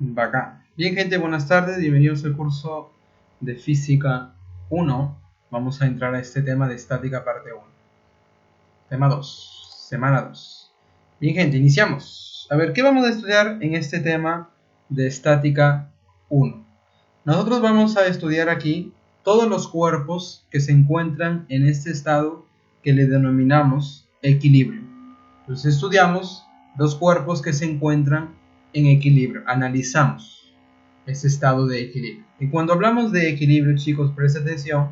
Bacán. Bien, gente, buenas tardes. Bienvenidos al curso de Física 1. Vamos a entrar a este tema de estática parte 1. Tema 2, semana 2. Bien, gente, iniciamos. A ver, ¿qué vamos a estudiar en este tema de estática 1? Nosotros vamos a estudiar aquí todos los cuerpos que se encuentran en este estado que le denominamos equilibrio. Entonces estudiamos los cuerpos que se encuentran en equilibrio. Analizamos ese estado de equilibrio. Y cuando hablamos de equilibrio, chicos, presta atención,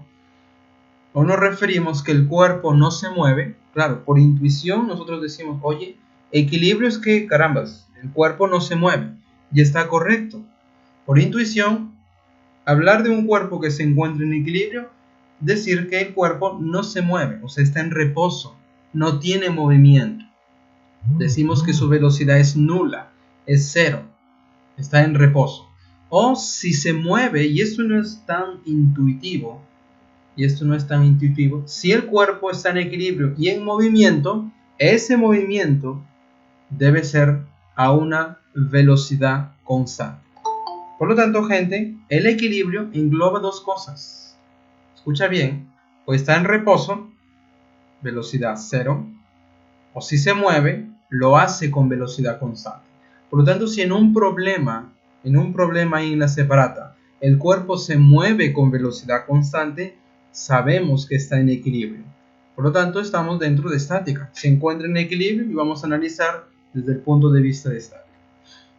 o nos referimos que el cuerpo no se mueve. Claro, por intuición nosotros decimos, oye, equilibrio es que, carambas, el cuerpo no se mueve. Y está correcto. Por intuición, hablar de un cuerpo que se encuentra en equilibrio, decir que el cuerpo no se mueve, o sea, está en reposo, no tiene movimiento. Decimos que su velocidad es nula, es cero, está en reposo. O si se mueve, y esto no es tan intuitivo, si el cuerpo está en equilibrio y en movimiento, ese movimiento debe ser a una velocidad constante. Por lo tanto, gente, el equilibrio engloba dos cosas. Escucha bien, o está en reposo, velocidad cero, o si se mueve, lo hace con velocidad constante. Por lo tanto, si en un problema ahí en la separata, el cuerpo se mueve con velocidad constante, sabemos que está en equilibrio. Por lo tanto, estamos dentro de estática. Se encuentra en equilibrio y vamos a analizar desde el punto de vista de estática.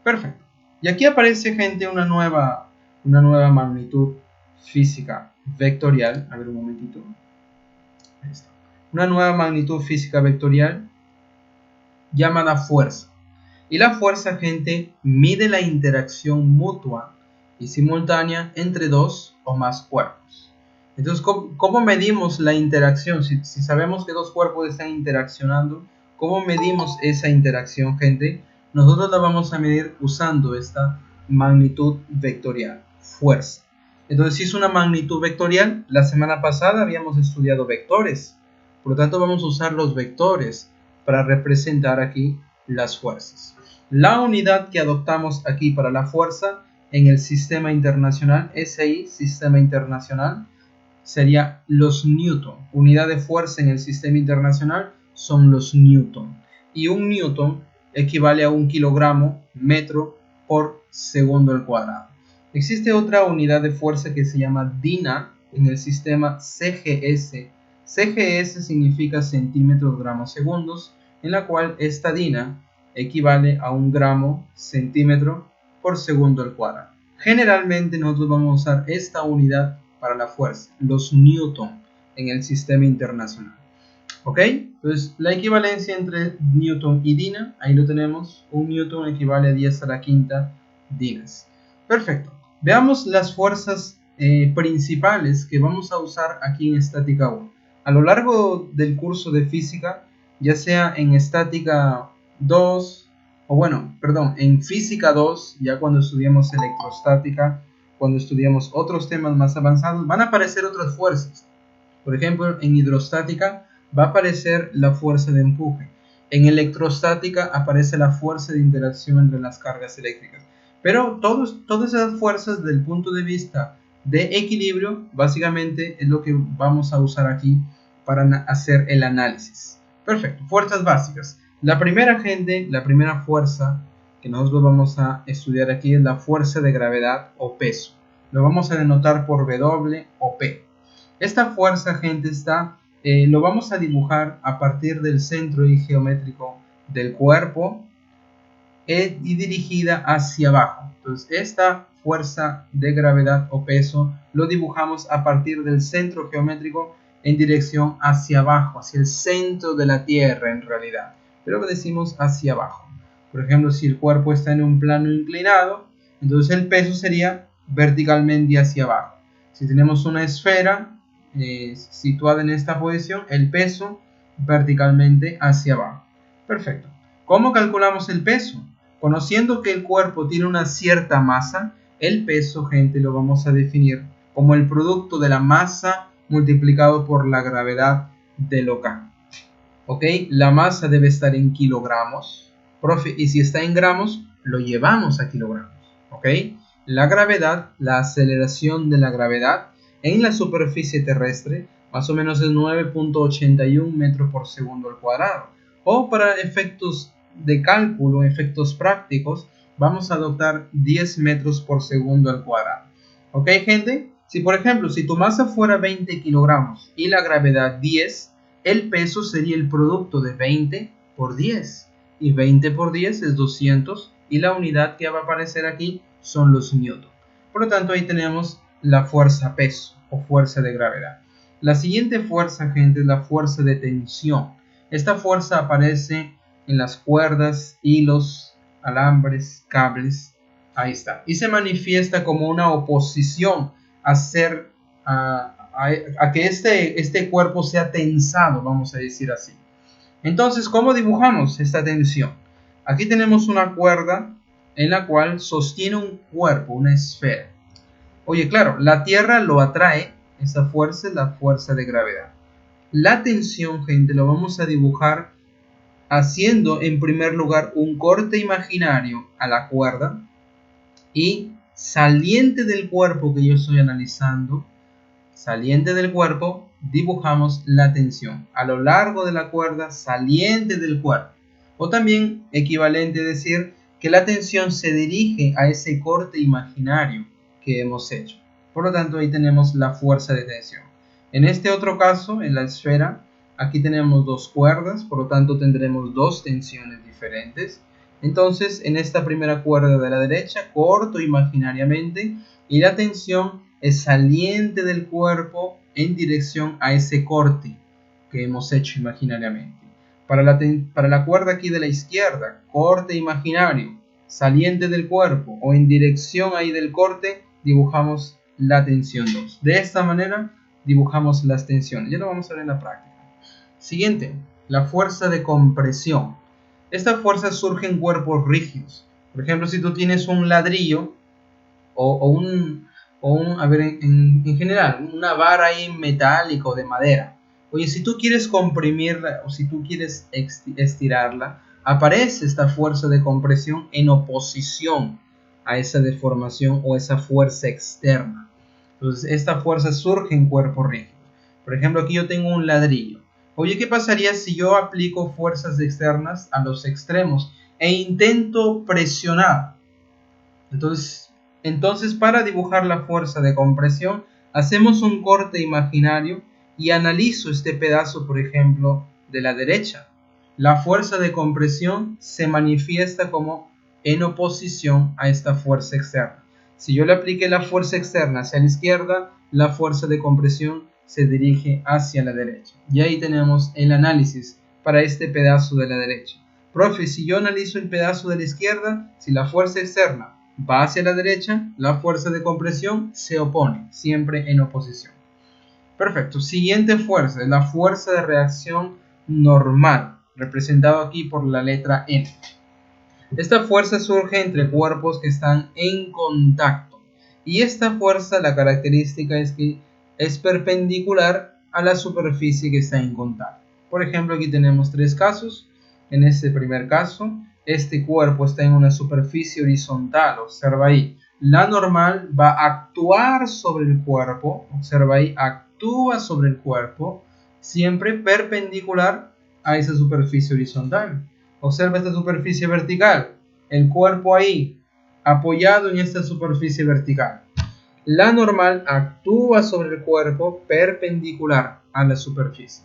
Perfecto. Y aquí aparece, gente, una nueva magnitud física vectorial. A ver un momentito. Ahí está. Una nueva magnitud física vectorial llamada fuerza. Y la fuerza, gente, mide la interacción mutua y simultánea entre dos o más cuerpos. Entonces, ¿cómo medimos la interacción? Si sabemos que dos cuerpos están interaccionando, ¿cómo medimos esa interacción, gente? Nosotros la vamos a medir usando esta magnitud vectorial, fuerza. Entonces, si es una magnitud vectorial, la semana pasada habíamos estudiado vectores. Por lo tanto, vamos a usar los vectores para representar aquí las fuerzas. La unidad que adoptamos aquí para la fuerza en el sistema internacional, SI, sistema internacional, sería los newton. Unidad de fuerza en el sistema internacional son los newton. Y un newton equivale a un kilogramo metro por segundo al cuadrado. Existe otra unidad de fuerza que se llama DINA en el sistema CGS. CGS significa centímetros gramos segundos, en la cual esta DINA equivale a un gramo centímetro por segundo al cuadrado. Generalmente nosotros vamos a usar esta unidad para la fuerza, los newton en el sistema internacional. ¿Ok? Entonces la equivalencia entre newton y DINA, ahí lo tenemos, un newton equivale a 10 a la quinta dinas. Perfecto. Veamos las fuerzas principales que vamos a usar aquí en estática 1. A lo largo del curso de física, ya sea en estática 2, en física 2, ya cuando estudiamos electrostática, cuando estudiamos otros temas más avanzados, van a aparecer otras fuerzas. Por ejemplo, en hidrostática va a aparecer la fuerza de empuje. En electrostática aparece la fuerza de interacción entre las cargas eléctricas. Pero todas esas fuerzas, desde el punto de vista de equilibrio, básicamente es lo que vamos a usar aquí para hacer el análisis. Perfecto, fuerzas básicas. La primera, gente, la primera fuerza que nosotros vamos a estudiar aquí es la fuerza de gravedad o peso. Lo vamos a denotar por W o P. Esta fuerza, gente, lo vamos a dibujar a partir del centro geométrico del cuerpo y dirigida hacia abajo. Entonces, esta fuerza de gravedad o peso lo dibujamos a partir del centro geométrico en dirección hacia abajo, hacia el centro de la Tierra en realidad, pero lo decimos hacia abajo. Por ejemplo, si el cuerpo está en un plano inclinado, entonces el peso sería verticalmente hacia abajo. Si tenemos una esfera situada en esta posición, el peso verticalmente hacia abajo. Perfecto. ¿Cómo calculamos el peso? Conociendo que el cuerpo tiene una cierta masa, el peso, gente, lo vamos a definir como el producto de la masa multiplicado por la gravedad de lo K. ¿Ok? La masa debe estar en kilogramos. Profe, y si está en gramos, lo llevamos a kilogramos. ¿ok? La gravedad, la aceleración de la gravedad en la superficie terrestre, más o menos es 9.81 metros por segundo al cuadrado. O para efectos de cálculo, efectos prácticos, vamos a adoptar 10 metros por segundo al cuadrado. ¿Ok, gente? Si por ejemplo, si tu masa fuera 20 kilogramos y la gravedad 10, el peso sería el producto de 20 por 10. Y 20 por 10 es 200 y la unidad que va a aparecer aquí son los newton. Por lo tanto, ahí tenemos la fuerza peso o fuerza de gravedad. La siguiente fuerza, gente, es la fuerza de tensión. Esta fuerza aparece en las cuerdas, hilos, alambres, cables. Ahí está. Y se manifiesta como una oposición a que este cuerpo sea tensado, vamos a decir así. Entonces, ¿cómo dibujamos esta tensión? Aquí tenemos una cuerda en la cual sostiene un cuerpo, una esfera. Oye, claro, la Tierra lo atrae, esa fuerza es la fuerza de gravedad. La tensión, gente, lo vamos a dibujar haciendo en primer lugar un corte imaginario a la cuerda y saliente del cuerpo que yo estoy analizando, saliente del cuerpo, dibujamos la tensión a lo largo de la cuerda saliente del cuerpo. O también equivalente decir que la tensión se dirige a ese corte imaginario que hemos hecho. Por lo tanto, ahí tenemos la fuerza de tensión. En este otro caso, en la esfera, aquí tenemos dos cuerdas, por lo tanto tendremos dos tensiones diferentes. Entonces, en esta primera cuerda de la derecha, corto imaginariamente y la tensión es saliente del cuerpo en dirección a ese corte que hemos hecho imaginariamente. Para la cuerda aquí de la izquierda, corte imaginario, saliente del cuerpo o en dirección ahí del corte, dibujamos la tensión 2. De esta manera dibujamos las tensiones. Ya lo vamos a ver en la práctica. Siguiente, la fuerza de compresión. Esta fuerza surge en cuerpos rígidos. Por ejemplo, si tú tienes un ladrillo a ver, en general, una vara ahí metálica o de madera. Oye, si tú quieres comprimirla o si tú quieres estirarla, aparece esta fuerza de compresión en oposición a esa deformación o esa fuerza externa. Entonces, esta fuerza surge en cuerpos rígidos. Por ejemplo, aquí yo tengo un ladrillo. Oye, ¿qué pasaría si yo aplico fuerzas externas a los extremos e intento presionar? Entonces, para dibujar la fuerza de compresión, hacemos un corte imaginario y analizo este pedazo, por ejemplo, de la derecha. La fuerza de compresión se manifiesta como en oposición a esta fuerza externa. Si yo le apliqué la fuerza externa hacia la izquierda, la fuerza de compresión se dirige hacia la derecha. Y ahí tenemos el análisis para este pedazo de la derecha. Profe, si yo analizo el pedazo de la izquierda, si la fuerza externa va hacia la derecha, la fuerza de compresión se opone, siempre en oposición. Perfecto. Siguiente fuerza es la fuerza de reacción normal, representado aquí por la letra N. Esta fuerza surge entre cuerpos que están en contacto. Y esta fuerza, la característica es que es perpendicular a la superficie que está en contacto. Por ejemplo, aquí tenemos tres casos. En este primer caso, este cuerpo está en una superficie horizontal, observa ahí. La normal va a actuar sobre el cuerpo, observa ahí, actúa sobre el cuerpo, siempre perpendicular a esa superficie horizontal. Observa esta superficie vertical, el cuerpo ahí, apoyado en esta superficie vertical. La normal actúa sobre el cuerpo perpendicular a la superficie.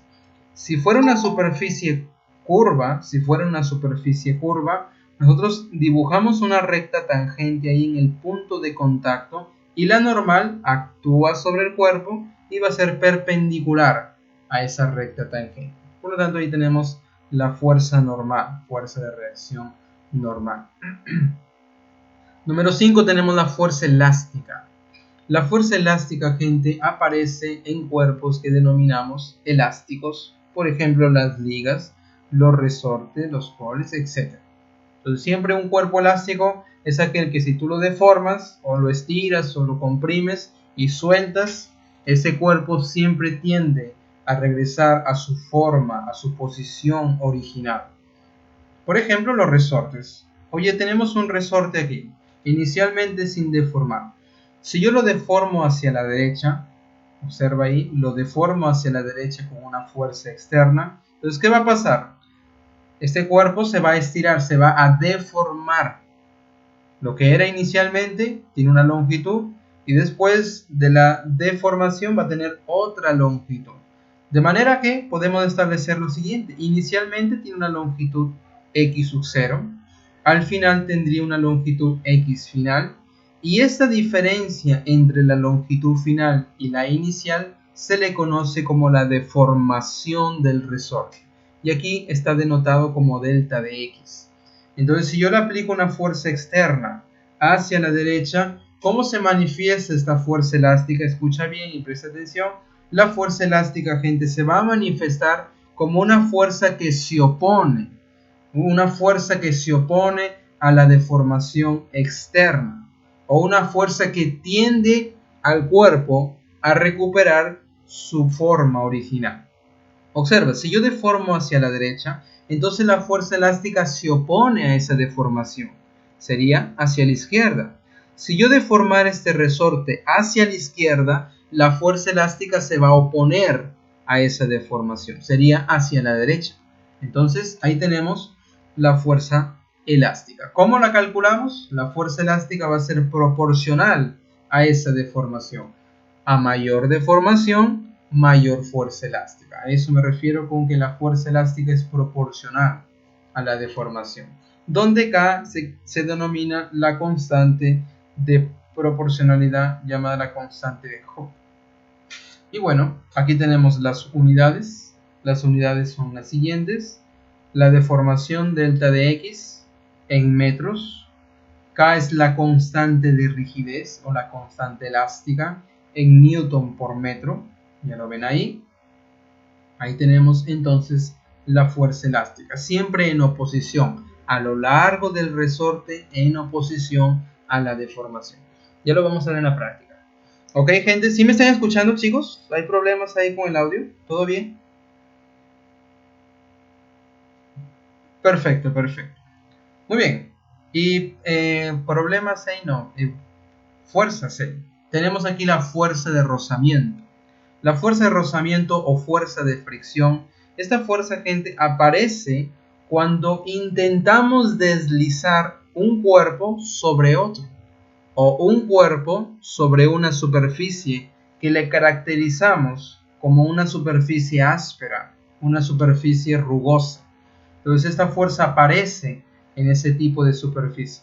Si fuera una superficie curva, nosotros dibujamos una recta tangente ahí en el punto de contacto y la normal actúa sobre el cuerpo y va a ser perpendicular a esa recta tangente. Por lo tanto, ahí tenemos la fuerza normal, fuerza de reacción normal. Número 5 tenemos la fuerza elástica. La fuerza elástica, gente, aparece en cuerpos que denominamos elásticos. Por ejemplo, las ligas, los resortes, los coles, etc. Entonces, siempre un cuerpo elástico es aquel que si tú lo deformas o lo estiras o lo comprimes y sueltas, ese cuerpo siempre tiende a regresar a su forma, a su posición original. Por ejemplo, los resortes. Oye, tenemos un resorte aquí. inicialmente sin deformar. Si yo lo deformo hacia la derecha, observa ahí, lo deformo hacia la derecha con una fuerza externa, entonces ¿qué va a pasar? Este cuerpo se va a estirar, se va a deformar. Lo que era inicialmente tiene una longitud y después de la deformación va a tener otra longitud. De manera que podemos establecer lo siguiente. Inicialmente tiene una longitud x sub 0. Al final tendría una longitud x final. Y esta diferencia entre la longitud final y la inicial se le conoce como la deformación del resorte. Y aquí está denotado como delta de x. Entonces, si yo le aplico una fuerza externa hacia la derecha, ¿cómo se manifiesta esta fuerza elástica? Escucha bien y presta atención. La fuerza elástica, gente, se va a manifestar como una fuerza que se opone. Una fuerza que se opone a la deformación externa. O una fuerza que tiende al cuerpo a recuperar su forma original. Observa, si yo deformo hacia la derecha, entonces la fuerza elástica se opone a esa deformación. Sería hacia la izquierda. Si yo deformar este resorte hacia la izquierda, la fuerza elástica se va a oponer a esa deformación. Sería hacia la derecha. Entonces ahí tenemos la fuerza elástica. ¿Cómo la calculamos? La fuerza elástica va a ser proporcional a esa deformación. A mayor deformación, mayor fuerza elástica. A eso me refiero con que la fuerza elástica es proporcional a la deformación, donde K se denomina la constante de proporcionalidad llamada la constante de Hooke. Y bueno, aquí tenemos las unidades. Las unidades son las siguientes. La deformación delta de X en metros. K es la constante de rigidez o la constante elástica en newton por metro. Ya lo ven ahí. Ahí tenemos entonces la fuerza elástica, siempre en oposición a lo largo del resorte, en oposición a la deformación. Ya lo vamos a ver en la práctica. Ok, gente, ¿sí me están escuchando, chicos? ¿Hay problemas ahí con el audio? ¿Todo bien? Perfecto, perfecto. Muy bien. Y problemas ahí no. Fuerzas ahí. Tenemos aquí la fuerza de rozamiento. La fuerza de rozamiento o fuerza de fricción, esta fuerza, gente, aparece cuando intentamos deslizar un cuerpo sobre otro o un cuerpo sobre una superficie que le caracterizamos como una superficie áspera, una superficie rugosa. Entonces esta fuerza aparece en ese tipo de superficie,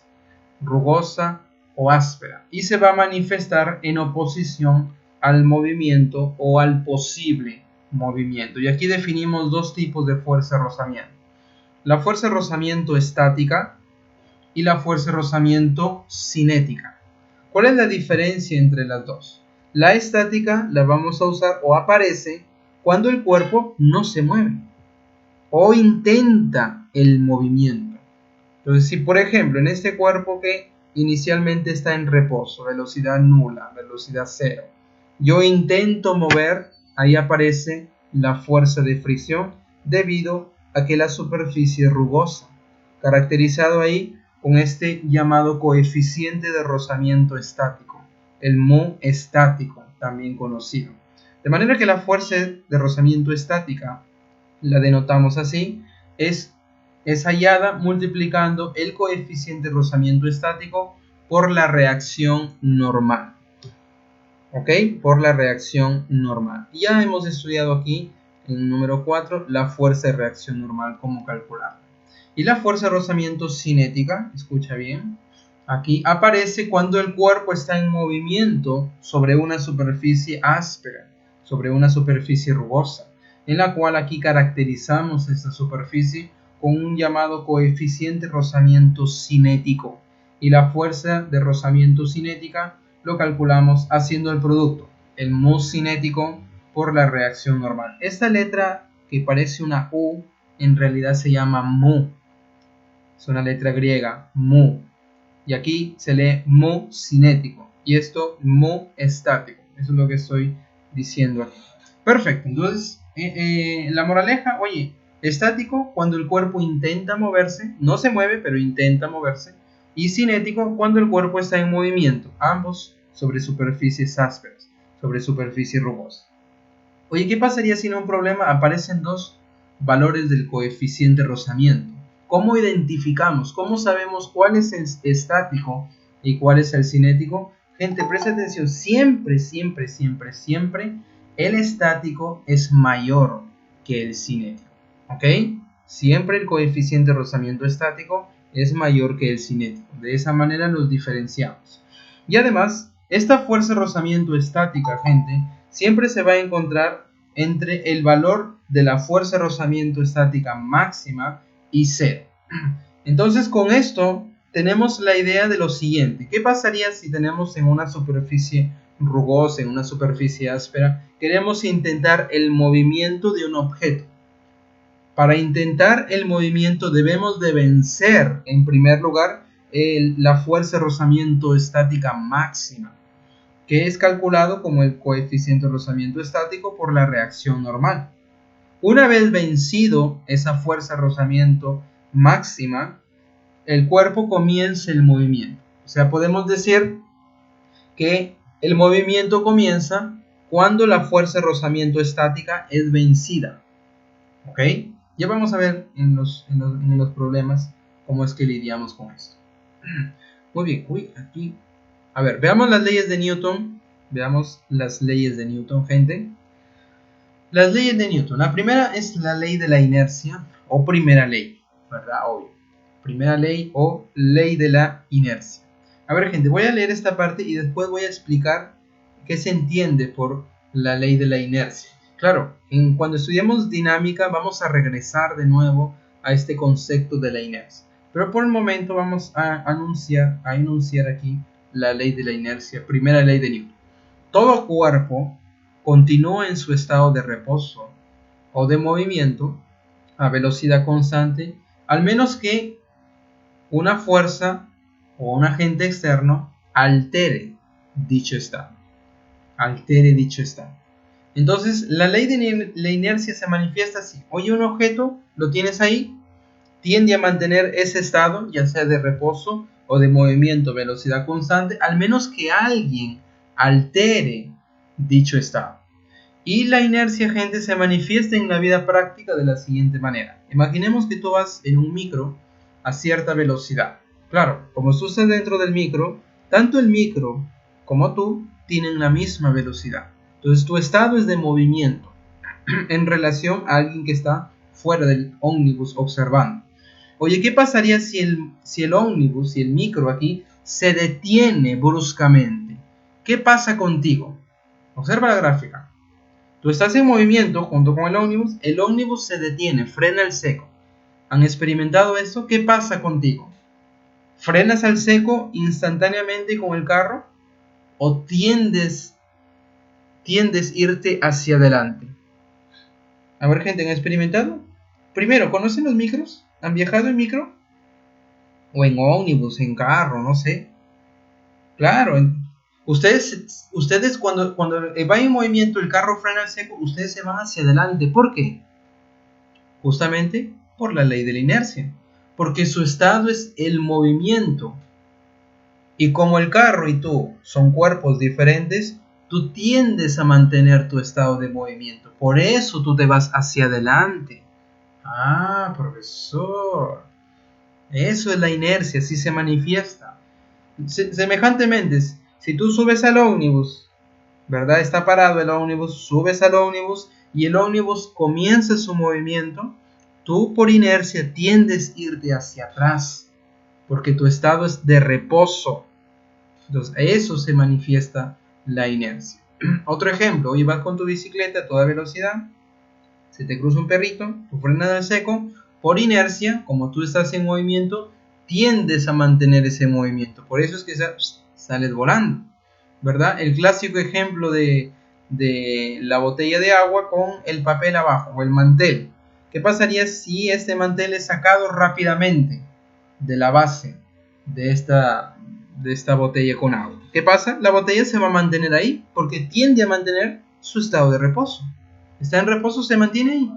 rugosa o áspera, y se va a manifestar en oposición al movimiento o al posible movimiento. Y aquí definimos dos tipos de fuerza de rozamiento. La fuerza de rozamiento estática y la fuerza de rozamiento cinética. ¿Cuál es la diferencia entre las dos? La estática la vamos a usar o aparece cuando el cuerpo no se mueve o intenta el movimiento. Entonces, si por ejemplo en este cuerpo que inicialmente está en reposo, velocidad nula, velocidad cero, yo intento mover, ahí aparece la fuerza de fricción debido a que la superficie es rugosa, caracterizado ahí con este llamado coeficiente de rozamiento estático, el mu estático, también conocido. De manera que la fuerza de rozamiento estática, la denotamos así, es hallada multiplicando el coeficiente de rozamiento estático por la reacción normal. ¿Ok? Por la reacción normal. Ya hemos estudiado aquí, en el número 4, la fuerza de reacción normal, cómo calcularla. Y la fuerza de rozamiento cinética, escucha bien, aquí aparece cuando el cuerpo está en movimiento sobre una superficie áspera, sobre una superficie rugosa, en la cual aquí caracterizamos esta superficie con un llamado coeficiente de rozamiento cinético. Y la fuerza de rozamiento cinética lo calculamos haciendo el producto, el mu cinético por la reacción normal. Esta letra que parece una U, en realidad se llama mu. Es una letra griega, mu. Y aquí se lee mu cinético. Y esto mu estático. Eso es lo que estoy diciendo aquí. Perfecto. Entonces, la moraleja, oye, estático cuando el cuerpo intenta moverse, no se mueve, pero intenta moverse. y cinético cuando el cuerpo está en movimiento, ambos sobre superficies ásperas, sobre superficie rugosa. Oye, ¿qué pasaría si en un problema aparecen dos valores del coeficiente de rozamiento? ¿Cómo identificamos? ¿Cómo sabemos cuál es el estático y cuál es el cinético? Gente, presta atención, siempre, siempre, siempre, siempre el estático es mayor que el cinético, ¿ok? Siempre el coeficiente de rozamiento estático es mayor que el cinético. De esa manera los diferenciamos. Y además, esta fuerza de rozamiento estática, gente, siempre se va a encontrar entre el valor de la fuerza de rozamiento estática máxima y 0. Entonces, con esto tenemos la idea de lo siguiente. ¿Qué pasaría si tenemos en una superficie rugosa, en una superficie áspera, queremos intentar el movimiento de un objeto? Para intentar el movimiento debemos de vencer, en primer lugar, la fuerza de rozamiento estática máxima, que es calculado como el coeficiente de rozamiento estático por la reacción normal. Una vez vencido esa fuerza de rozamiento máxima, el cuerpo comienza el movimiento. O sea, podemos decir que el movimiento comienza cuando la fuerza de rozamiento estática es vencida. ¿Ok? Ya vamos a ver en los problemas cómo es que lidiamos con esto. Muy bien, aquí. A ver, veamos las leyes de Newton. Veamos las leyes de Newton, gente. Las leyes de Newton. La primera es la ley de la inercia o primera ley, ¿verdad? Obvio. Primera ley o ley de la inercia. A ver, gente, voy a leer esta parte y después voy a explicar qué se entiende por la ley de la inercia. Claro, cuando estudiemos dinámica vamos a regresar de nuevo a este concepto de la inercia. Pero por el momento vamos a enunciar aquí la ley de la inercia, primera ley de Newton. Todo cuerpo continúa en su estado de reposo o de movimiento a velocidad constante, al menos que una fuerza o un agente externo altere dicho estado. Entonces, la ley de la inercia se manifiesta así. Oye, un objeto, lo tienes ahí, tiende a mantener ese estado, ya sea de reposo o de movimiento a velocidad constante, al menos que alguien altere dicho estado. Y la inercia, gente, se manifiesta en la vida práctica de la siguiente manera. Imaginemos que tú vas en un micro a cierta velocidad. Claro, como tú estás dentro del micro, tanto el micro como tú tienen la misma velocidad. Entonces tu estado es de movimiento en relación a alguien que está fuera del ómnibus observando. Oye, ¿qué pasaría si el ómnibus, si el micro aquí, se detiene bruscamente? ¿Qué pasa contigo? Observa la gráfica. Tú estás en movimiento junto con el ómnibus se detiene, frena al seco. ¿Han experimentado esto? ¿Qué pasa contigo? ¿Frenas al seco instantáneamente con el carro? ¿O tiendes a irte hacia adelante? A ver, gente, ¿han experimentado? Primero, ¿conocen los micros? ¿Han viajado en micro? O en ómnibus, en carro, no sé. Claro, ustedes cuando va en movimiento el carro frena al seco, ustedes se van hacia adelante. ¿Por qué? Justamente por la ley de la inercia, porque su estado es el movimiento. Y como el carro y tú son cuerpos diferentes, tú tiendes a mantener tu estado de movimiento. Por eso tú te vas hacia adelante. Ah, profesor. Eso es la inercia, así se manifiesta. Semejantemente, si tú subes al ómnibus, ¿verdad? Está parado el ómnibus, subes al ómnibus y el ómnibus comienza su movimiento, tú por inercia tiendes a irte hacia atrás, porque tu estado es de reposo. Entonces, a eso se manifiesta la inercia. Otro ejemplo, hoy vas con tu bicicleta a toda velocidad, se te cruza un perrito, tú frenas al seco, por inercia, como tú estás en movimiento, tiendes a mantener ese movimiento. Por eso es que sales volando, ¿verdad? El clásico ejemplo de la botella de agua con el papel abajo o el mantel. ¿Qué pasaría si este mantel es sacado rápidamente de la base de esta botella con agua? ¿Qué pasa? La botella se va a mantener ahí porque tiende a mantener su estado de reposo. Está en reposo, se mantiene ahí.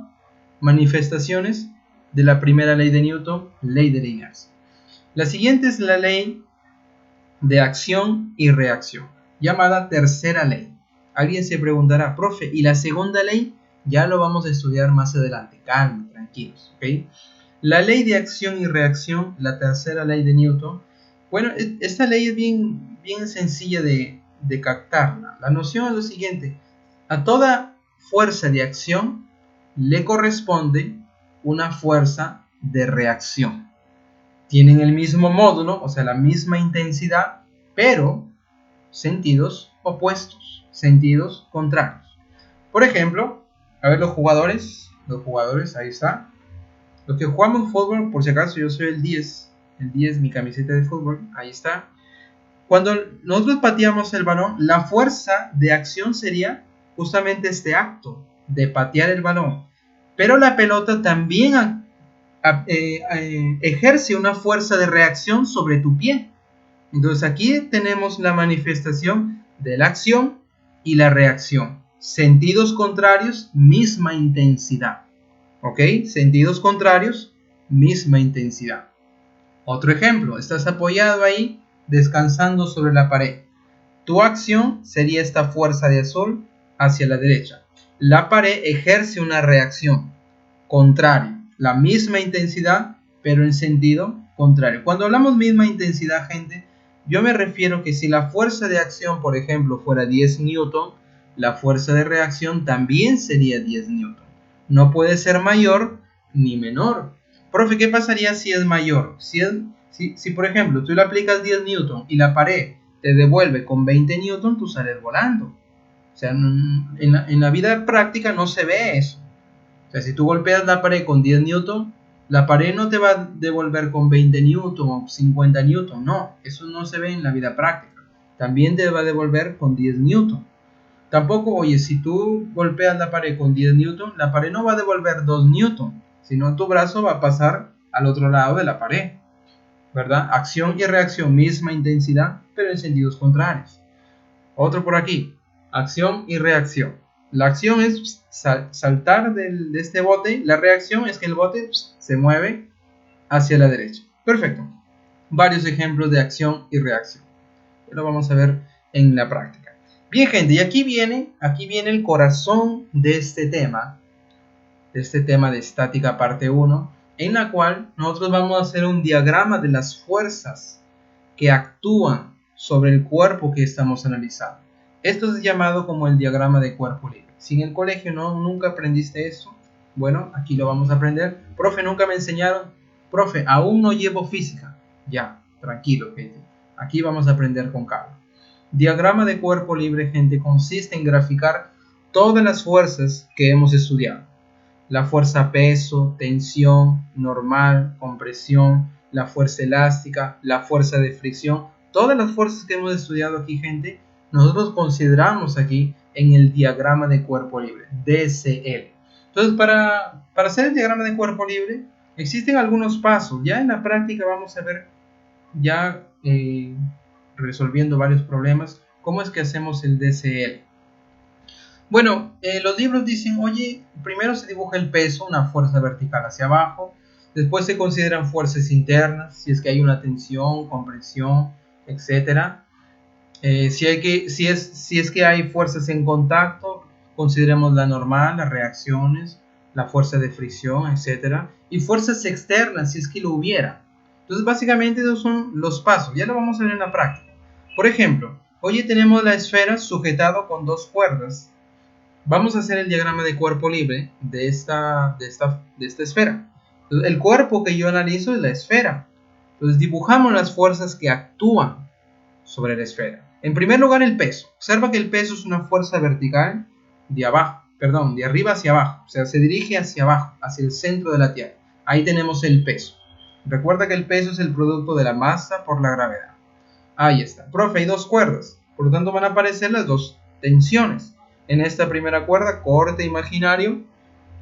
Manifestaciones de la primera ley de Newton, ley de la inercia. La siguiente es la ley de acción y reacción, llamada tercera ley. Alguien se preguntará, profe, ¿y la segunda ley? Ya lo vamos a estudiar más adelante. Calma, tranquilos, ¿ok? La ley de acción y reacción, la tercera ley de Newton. Bueno, esta ley es bien sencilla de captarla. La noción es lo siguiente: a toda fuerza de acción le corresponde una fuerza de reacción. Tienen el mismo módulo, o sea, la misma intensidad, pero sentidos opuestos, sentidos contrarios. Por ejemplo, a ver los jugadores, ahí está. Los que jugamos fútbol, por si acaso, yo soy el 10, mi camiseta de fútbol, ahí está. Cuando nosotros pateamos el balón, la fuerza de acción sería justamente este acto de patear el balón. Pero la pelota también ejerce una fuerza de reacción sobre tu pie. Entonces aquí tenemos la manifestación de la acción y la reacción. Sentidos contrarios, misma intensidad. ¿Ok? Sentidos contrarios, misma intensidad. Otro ejemplo, estás apoyado ahí, descansando sobre la pared. Tu acción sería esta fuerza de azul hacia la derecha. La pared ejerce una reacción contraria, la misma intensidad, pero en sentido contrario. Cuando hablamos misma intensidad, gente, yo me refiero que si la fuerza de acción, por ejemplo, fuera 10 newton, la fuerza de reacción también sería 10 newton. No puede ser mayor ni menor. Profe, ¿qué pasaría si es mayor? Si por ejemplo, tú le aplicas 10 newton y la pared te devuelve con 20 newton, tú sales volando. O sea, en la vida práctica no se ve eso. O sea, si tú golpeas la pared con 10 newton, la pared no te va a devolver con 20 newton o 50 newton. No, eso no se ve en la vida práctica. También te va a devolver con 10 newton. Tampoco, oye, si tú golpeas la pared con 10 newton, la pared no va a devolver 2 newton, sino tu brazo va a pasar al otro lado de la pared, ¿verdad? Acción y reacción, misma intensidad, pero en sentidos contrarios. Otro por aquí, acción y reacción. La acción es saltar de este bote, la reacción es que el bote se mueve hacia la derecha. Perfecto. Varios ejemplos de acción y reacción. Lo vamos a ver en la práctica. Bien, gente, y aquí viene el corazón de este tema de estática parte 1, en la cual nosotros vamos a hacer un diagrama de las fuerzas que actúan sobre el cuerpo que estamos analizando. Esto es llamado como el diagrama de cuerpo libre. Si en el colegio nunca aprendiste esto, bueno, aquí lo vamos a aprender. Profe, nunca me enseñaron. Profe, aún no llevo física. Ya, tranquilo, gente. Aquí vamos a aprender con calma. Diagrama de cuerpo libre, gente, consiste en graficar todas las fuerzas que hemos estudiado. La fuerza peso, tensión, normal, compresión, la fuerza elástica, la fuerza de fricción. Todas las fuerzas que hemos estudiado aquí, gente, nosotros consideramos aquí en el diagrama de cuerpo libre, DCL. Entonces, para hacer el diagrama de cuerpo libre, existen algunos pasos. Ya en la práctica vamos a ver, ya resolviendo varios problemas, cómo es que hacemos el DCL. Bueno, los libros dicen, oye, primero se dibuja el peso, una fuerza vertical hacia abajo, después se consideran fuerzas internas, si es que hay una tensión, compresión, etc. Si es que hay fuerzas en contacto, consideremos la normal, las reacciones, la fuerza de fricción, etc. Y fuerzas externas, si es que lo hubiera. Entonces, básicamente esos son los pasos, ya lo vamos a ver en la práctica. Por ejemplo, hoy tenemos la esfera sujetado con dos cuerdas. Vamos a hacer el diagrama de cuerpo libre de esta esfera. Entonces, el cuerpo que yo analizo es la esfera. Entonces dibujamos las fuerzas que actúan sobre la esfera. En primer lugar, el peso. Observa que el peso es una fuerza vertical de arriba hacia abajo. O sea, se dirige hacia abajo, hacia el centro de la Tierra. Ahí tenemos el peso. Recuerda que el peso es el producto de la masa por la gravedad. Ahí está. Profe, hay dos cuerdas. Por lo tanto, van a aparecer las dos tensiones. En esta primera cuerda, corte imaginario,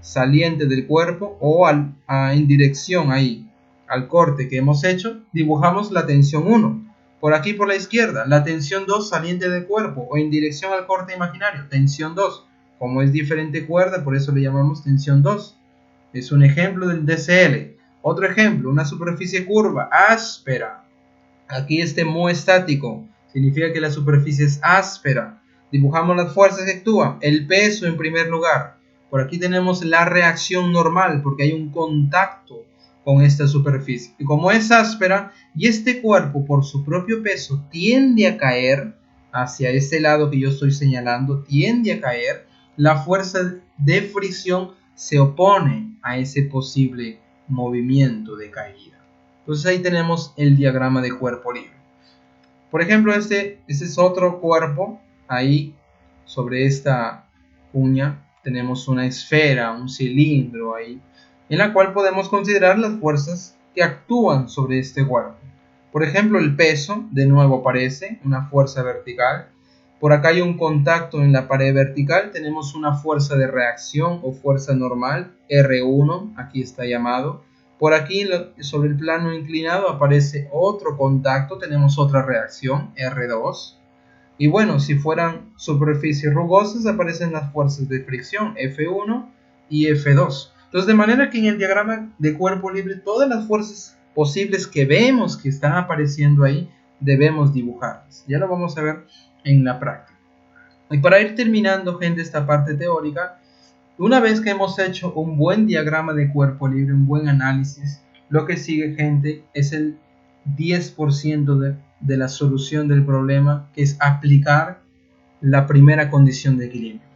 saliente del cuerpo o en dirección ahí al corte que hemos hecho, dibujamos la tensión 1. Por aquí por la izquierda, la tensión 2 saliente del cuerpo o en dirección al corte imaginario, tensión 2. Como es diferente cuerda, por eso le llamamos tensión 2. Es un ejemplo del DCL. Otro ejemplo, una superficie curva, áspera. Aquí este mu estático significa que la superficie es áspera. Dibujamos las fuerzas que actúan. El peso en primer lugar. Por aquí tenemos la reacción normal porque hay un contacto con esta superficie. Y como es áspera y este cuerpo por su propio peso tiende a caer hacia este lado que yo estoy señalando, tiende a caer, la fuerza de fricción se opone a ese posible movimiento de caída. Entonces ahí tenemos el diagrama de cuerpo libre. Por ejemplo, este es otro cuerpo. Ahí sobre esta cuña tenemos una esfera, un cilindro ahí, en la cual podemos considerar las fuerzas que actúan sobre este cuerpo. Por ejemplo, el peso, de nuevo aparece una fuerza vertical. Por acá hay un contacto en la pared vertical, tenemos una fuerza de reacción o fuerza normal, R1, aquí está llamado. Por aquí sobre el plano inclinado aparece otro contacto, tenemos otra reacción, R2. Y bueno, si fueran superficies rugosas aparecen las fuerzas de fricción, F1 y F2. Entonces, de manera que en el diagrama de cuerpo libre todas las fuerzas posibles que vemos que están apareciendo ahí debemos dibujarlas. Ya lo vamos a ver en la práctica. Y para ir terminando, gente, esta parte teórica, una vez que hemos hecho un buen diagrama de cuerpo libre, un buen análisis, lo que sigue, gente, es el 10% de la solución del problema, que es aplicar la primera condición de equilibrio.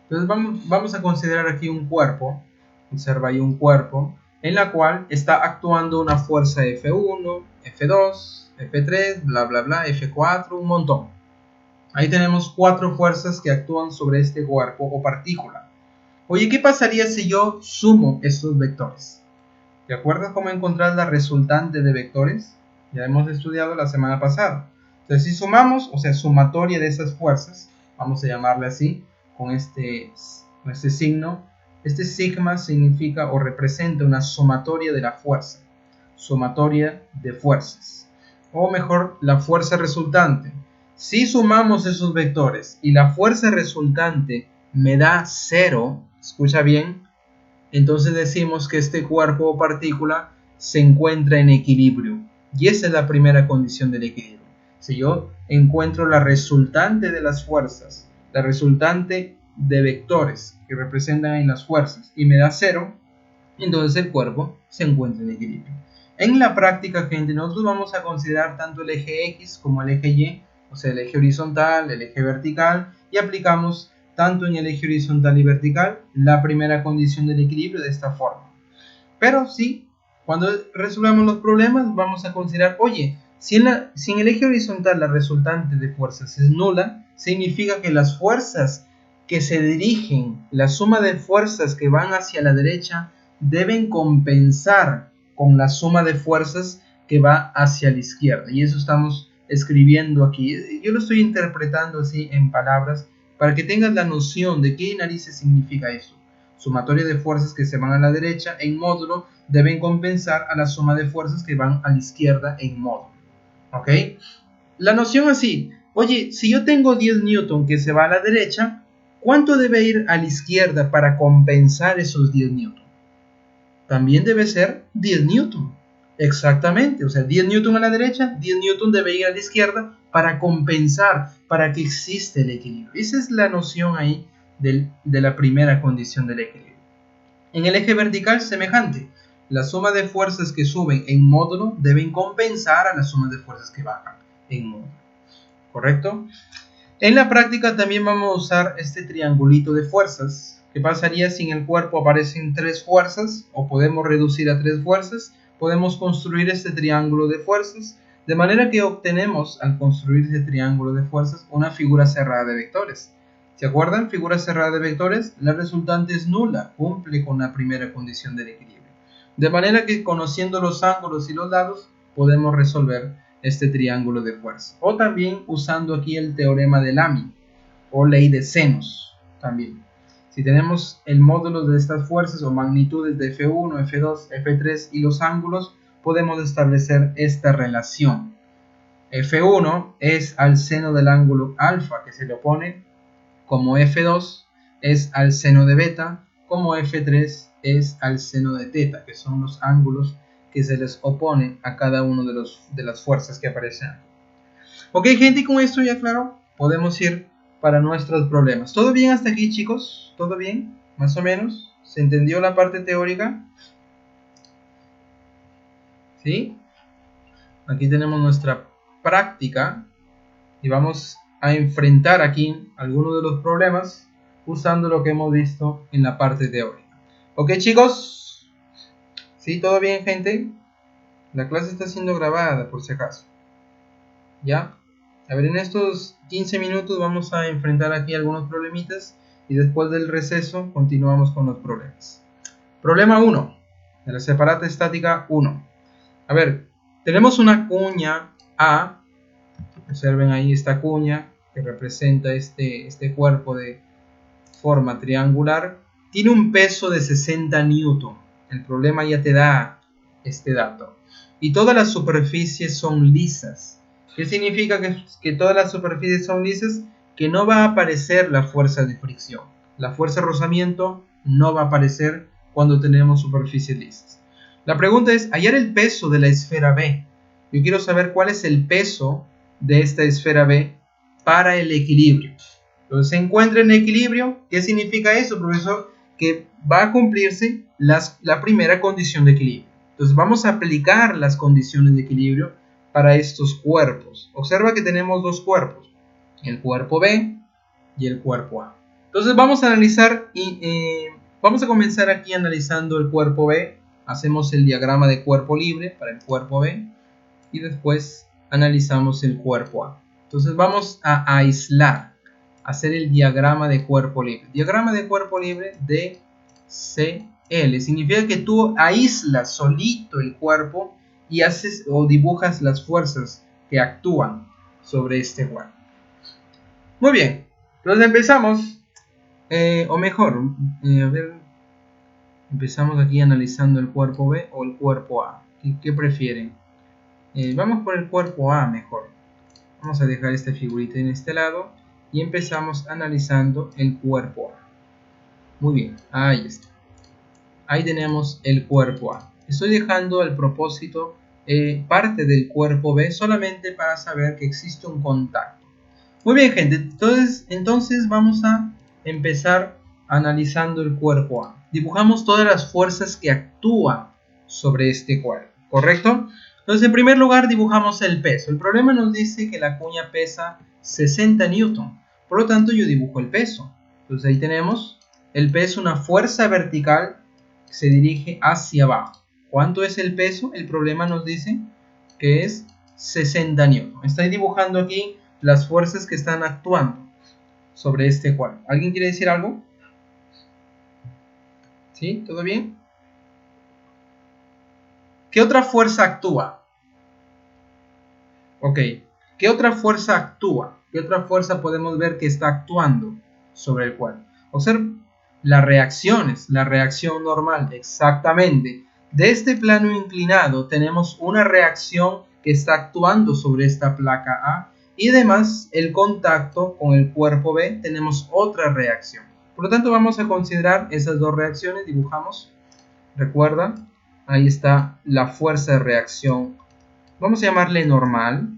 Entonces vamos a considerar aquí un cuerpo, observa ahí un cuerpo, en la cual está actuando una fuerza F1, F2, F3, bla bla bla, F4, un montón. Ahí tenemos 4 fuerzas que actúan sobre este cuerpo o partícula. Oye, ¿qué pasaría si yo sumo estos vectores? ¿Te acuerdas cómo encontrar la resultante de vectores? Ya hemos estudiado la semana pasada. Entonces, si sumamos, o sea, sumatoria de esas fuerzas, vamos a llamarle así, con este signo. Este sigma significa o representa una sumatoria de la fuerza. Sumatoria de fuerzas. O mejor, la fuerza resultante. Si sumamos esos vectores y la fuerza resultante me da 0, escucha bien, entonces decimos que este cuerpo o partícula se encuentra en equilibrio. Y esa es la primera condición del equilibrio. Si yo encuentro la resultante de las fuerzas, la resultante de vectores que representan ahí las fuerzas, y me da 0, entonces el cuerpo se encuentra en equilibrio. En la práctica, gente, nosotros vamos a considerar tanto el eje X como el eje Y, o sea, el eje horizontal, el eje vertical, y aplicamos tanto en el eje horizontal y vertical la primera condición del equilibrio de esta forma. Pero sí, cuando resolvamos los problemas vamos a considerar, oye, si en el eje horizontal la resultante de fuerzas es nula, significa que las fuerzas que se dirigen, la suma de fuerzas que van hacia la derecha, deben compensar con la suma de fuerzas que va hacia la izquierda. Y eso estamos escribiendo aquí. Yo lo estoy interpretando así en palabras para que tengas la noción de qué narices significa eso. Sumatoria de fuerzas que se van a la derecha en módulo deben compensar a la suma de fuerzas que van a la izquierda en módulo. ¿Ok? La noción así, oye, si yo tengo 10 newton que se va a la derecha, ¿cuánto debe ir a la izquierda para compensar esos 10 newton? También debe ser 10 newton. Exactamente, o sea, 10 newton a la derecha, 10 newton debe ir a la izquierda para compensar, para que exista el equilibrio. Esa es la noción ahí de la primera condición del equilibrio. En el eje vertical, semejante. La suma de fuerzas que suben en módulo deben compensar a la suma de fuerzas que bajan en módulo. ¿Correcto? En la práctica también vamos a usar este triangulito de fuerzas. ¿Qué pasaría si en el cuerpo aparecen 3 fuerzas? O podemos reducir a 3 fuerzas. Podemos construir este triángulo de fuerzas. De manera que obtenemos, al construir este triángulo de fuerzas, una figura cerrada de vectores. ¿Se acuerdan? Figura cerrada de vectores. La resultante es nula. Cumple con la primera condición del equilibrio. De manera que conociendo los ángulos y los lados, podemos resolver este triángulo de fuerza. O también usando aquí el teorema de Lamy o ley de senos también. Si tenemos el módulo de estas fuerzas o magnitudes de F1, F2, F3 y los ángulos, podemos establecer esta relación. F1 es al seno del ángulo alfa, que se le opone, como F2 es al seno de beta, como F3 es al seno de teta, que son los ángulos que se les opone a cada uno de las fuerzas que aparecen. Ok, gente, y con esto ya claro, podemos ir para nuestros problemas. ¿Todo bien hasta aquí, chicos? ¿Todo bien? ¿Más o menos? ¿Se entendió la parte teórica? ¿Sí? Aquí tenemos nuestra práctica y vamos a enfrentar aquí algunos de los problemas usando lo que hemos visto en la parte teórica. Ok, chicos, ¿sí? ¿Todo bien, gente? La clase está siendo grabada por si acaso. ¿Ya? A ver, en estos 15 minutos vamos a enfrentar aquí algunos problemitas y después del receso continuamos con los problemas. Problema 1 de la separata estática 1. A ver, tenemos una cuña A. Observen ahí esta cuña que representa este cuerpo de forma triangular. Tiene un peso de 60 newton. El problema ya te da este dato. Y todas las superficies son lisas. ¿Qué significa que todas las superficies son lisas? Que no va a aparecer la fuerza de fricción. La fuerza de rozamiento no va a aparecer cuando tenemos superficies lisas. La pregunta es, hallar el peso de la esfera B. Yo quiero saber cuál es el peso de esta esfera B para el equilibrio. Entonces se encuentra en equilibrio. ¿Qué significa eso, profesor? Que va a cumplirse la primera condición de equilibrio. Entonces vamos a aplicar las condiciones de equilibrio para estos cuerpos. Observa que tenemos dos cuerpos, el cuerpo B y el cuerpo A. Entonces vamos a analizar vamos a comenzar aquí analizando el cuerpo B. Hacemos el diagrama de cuerpo libre para el cuerpo B y después analizamos el cuerpo A. Entonces vamos a aislar, hacer el diagrama de cuerpo libre. Diagrama de cuerpo libre DCL. Significa que tú aíslas solito el cuerpo y haces o dibujas las fuerzas que actúan sobre este cuerpo. Muy bien, entonces empezamos, o mejor, a ver, empezamos aquí analizando el cuerpo B o el cuerpo A. ¿Qué prefieren? Vamos por el cuerpo A mejor. Vamos a dejar esta figurita en este lado y empezamos analizando el cuerpo A. Muy bien, ahí está. Ahí tenemos el cuerpo A. Estoy dejando al propósito parte del cuerpo B solamente para saber que existe un contacto. Muy bien, gente. Entonces vamos a empezar analizando el cuerpo A. Dibujamos todas las fuerzas que actúan sobre este cuerpo, ¿correcto? Entonces, en primer lugar, dibujamos el peso. El problema nos dice que la cuña pesa 60 newton. Por lo tanto, yo dibujo el peso. Entonces, ahí tenemos el peso, una fuerza vertical que se dirige hacia abajo. ¿Cuánto es el peso? El problema nos dice que es 60 newton. Estoy dibujando aquí las fuerzas que están actuando sobre este cuerpo. ¿Alguien quiere decir algo? ¿Sí? ¿Todo bien? ¿Qué otra fuerza actúa? Ok, ¿qué otra fuerza actúa? ¿Qué otra fuerza podemos ver que está actuando sobre el cuerpo? Observa las reacciones, la reacción normal, exactamente. De este plano inclinado tenemos una reacción que está actuando sobre esta placa A y además el contacto con el cuerpo B tenemos otra reacción. Por lo tanto vamos a considerar esas dos reacciones, dibujamos, recuerda, ahí está la fuerza de reacción. Vamos a llamarle normal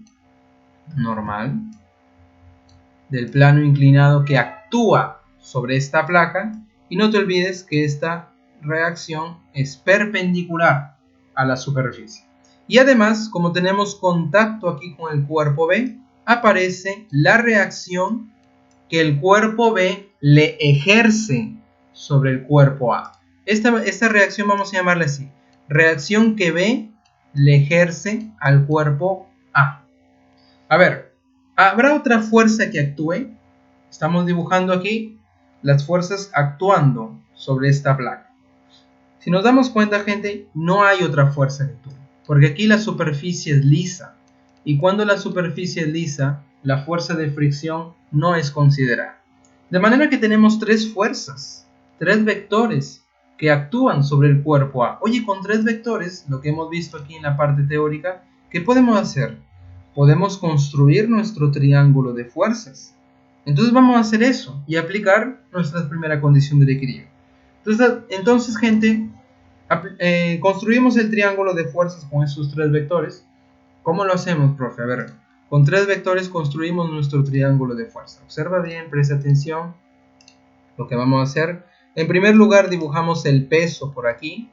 del plano inclinado que actúa sobre esta placa y no te olvides que esta reacción es perpendicular a la superficie. Y además, como tenemos contacto aquí con el cuerpo B, aparece la reacción que el cuerpo B le ejerce sobre el cuerpo A. Esta reacción vamos a llamarla así, reacción que B le ejerce al cuerpo A. A ver, ¿habrá otra fuerza que actúe? Estamos dibujando aquí las fuerzas actuando sobre esta placa. Si nos damos cuenta, gente, no hay otra fuerza que actúe, porque aquí la superficie es lisa. Y cuando la superficie es lisa, la fuerza de fricción no es considerada. De manera que tenemos tres fuerzas, tres vectores que actúan sobre el cuerpo A. Oye, con tres vectores, lo que hemos visto aquí en la parte teórica, ¿qué podemos hacer? Podemos construir nuestro triángulo de fuerzas. Entonces vamos a hacer eso y aplicar nuestra primera condición del equilibrio. Entonces gente, Construimos el triángulo de fuerzas con esos 3 vectores. ¿Cómo lo hacemos, profe? A ver, con 3 vectores construimos nuestro triángulo de fuerza. Observa bien, presta atención. Lo que vamos a hacer, en primer lugar dibujamos el peso por aquí.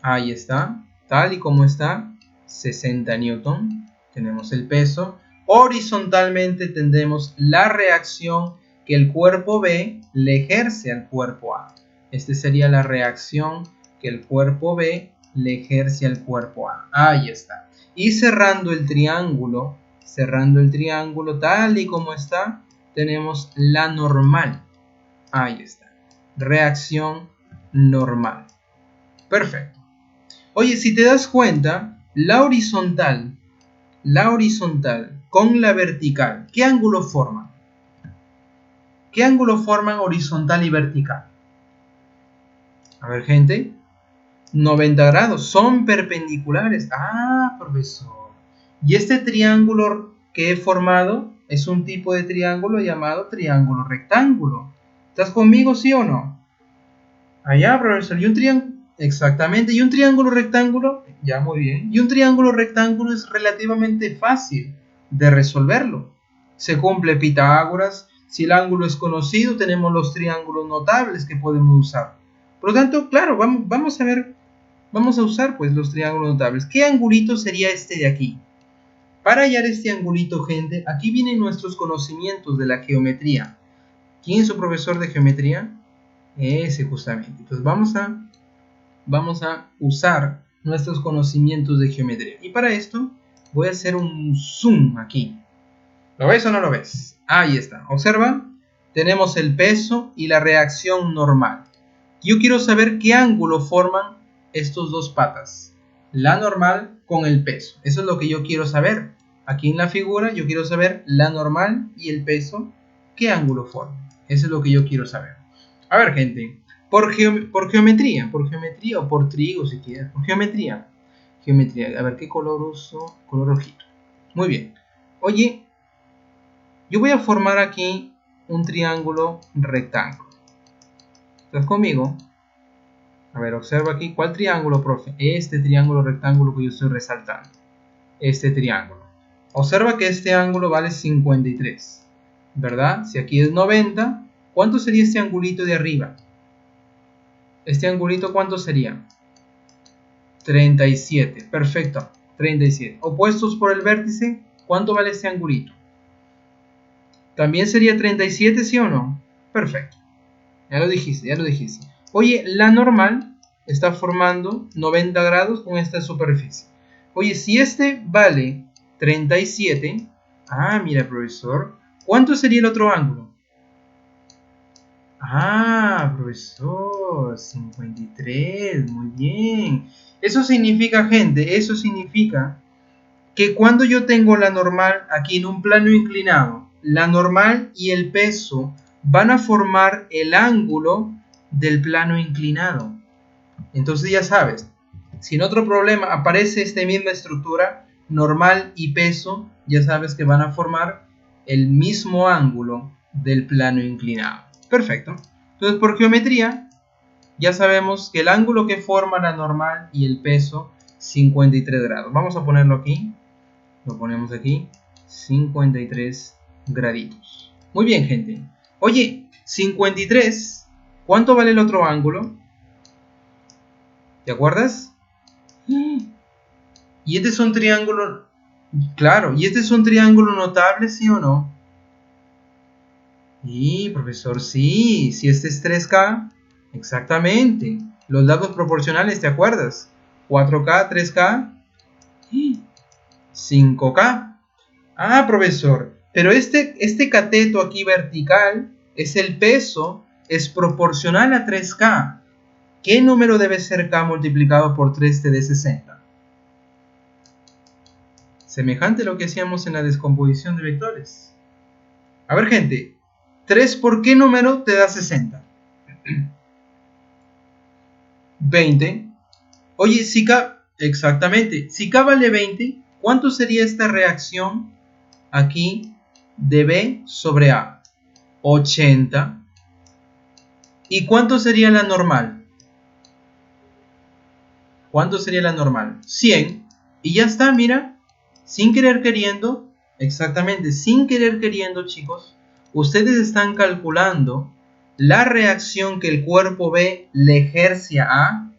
Ahí está, tal y como está, 60 newton. Tenemos el peso. Horizontalmente tendremos la reacción que el cuerpo B le ejerce al cuerpo A. Esta sería la reacción que el cuerpo B le ejerce al cuerpo A. Ahí está. Y cerrando el triángulo tal y como está, tenemos la normal. Ahí está. Reacción normal. Perfecto. Oye, si te das cuenta, la horizontal con la vertical, ¿qué ángulo forman? ¿Qué ángulo forman horizontal y vertical? A ver, gente. 90 grados. Son perpendiculares. Ah, profesor. Y este triángulo que he formado es un tipo de triángulo llamado triángulo rectángulo. ¿Estás conmigo, sí o no? Allá, profesor. Y un triángulo. Exactamente. Y un triángulo rectángulo. Ya, muy bien. Y un triángulo rectángulo es relativamente fácil de resolverlo. Se cumple Pitágoras. Si el ángulo es conocido, tenemos los triángulos notables que podemos usar. Por lo tanto, claro, vamos a ver. Vamos a usar pues los triángulos notables. ¿Qué angulito sería este de aquí? Para hallar este angulito, gente, aquí vienen nuestros conocimientos de la geometría. ¿Quién es su profesor de geometría? Ese justamente. Entonces vamos a usar nuestros conocimientos de geometría. Y para esto voy a hacer un zoom aquí. ¿Lo ves o no lo ves? Ahí está. Observa. Tenemos el peso y la reacción normal. Yo quiero saber qué ángulo forman estos dos patas. La normal con el peso. Eso es lo que yo quiero saber. Aquí en la figura yo quiero saber la normal y el peso. ¿Qué ángulo forman? Eso es lo que yo quiero saber. A ver, gente. Por geometría o por trigo si quieres. Por geometría. A ver, ¿qué color uso? Color rojito. Muy bien. Oye, yo voy a formar aquí un triángulo rectángulo. ¿Estás conmigo? A ver, observa aquí. ¿Cuál triángulo, profe? Este triángulo rectángulo que yo estoy resaltando. Este triángulo. Observa que este ángulo vale 53. ¿Verdad? Si aquí es 90, ¿cuánto sería este angulito de arriba? ¿Este angulito cuánto sería? 37. Perfecto. 37. Opuestos por el vértice, ¿cuánto vale este angulito? ¿También sería 37, sí o no? Perfecto. Ya lo dijiste, ya lo dijiste. Oye, la normal está formando 90 grados con esta superficie. Oye, si este vale 37, mira, profesor, ¿cuánto sería el otro ángulo? Profesor, 53, muy bien. Eso significa, gente, eso significa que cuando yo tengo la normal aquí en un plano inclinado, la normal y el peso van a formar el ángulo del plano inclinado. Entonces ya sabes, si en otro problema aparece esta misma estructura, normal y peso, ya sabes que van a formar el mismo ángulo del plano inclinado. Perfecto. Entonces por geometría ya sabemos que el ángulo que forma la normal y el peso, 53 grados. Vamos a ponerlo aquí. Lo ponemos aquí, 53 graditos. Muy bien, gente. Oye, 53, ¿cuánto vale el otro ángulo? ¿Te acuerdas? Y este es un triángulo, claro, y este es un triángulo notable, ¿sí o no? Sí, profesor, sí. Si este es 3K, exactamente. Los lados proporcionales, ¿te acuerdas? 4K, 3K, 5K. Profesor, pero este cateto aquí vertical es el peso, es proporcional a 3K. ¿Qué número debe ser K multiplicado por 3 de 60? Semejante a lo que hacíamos en la descomposición de vectores. A ver, gente, 3 por qué número te da 60? 20. Oye, si K, exactamente, si K vale 20, ¿cuánto sería esta reacción aquí de B sobre A? 80. ¿Y cuánto sería la normal? ¿Cuánto sería la normal? 100. Y ya está, mira. Sin querer queriendo, exactamente, sin querer queriendo, chicos, ustedes están calculando la reacción que el cuerpo B le ejerce a A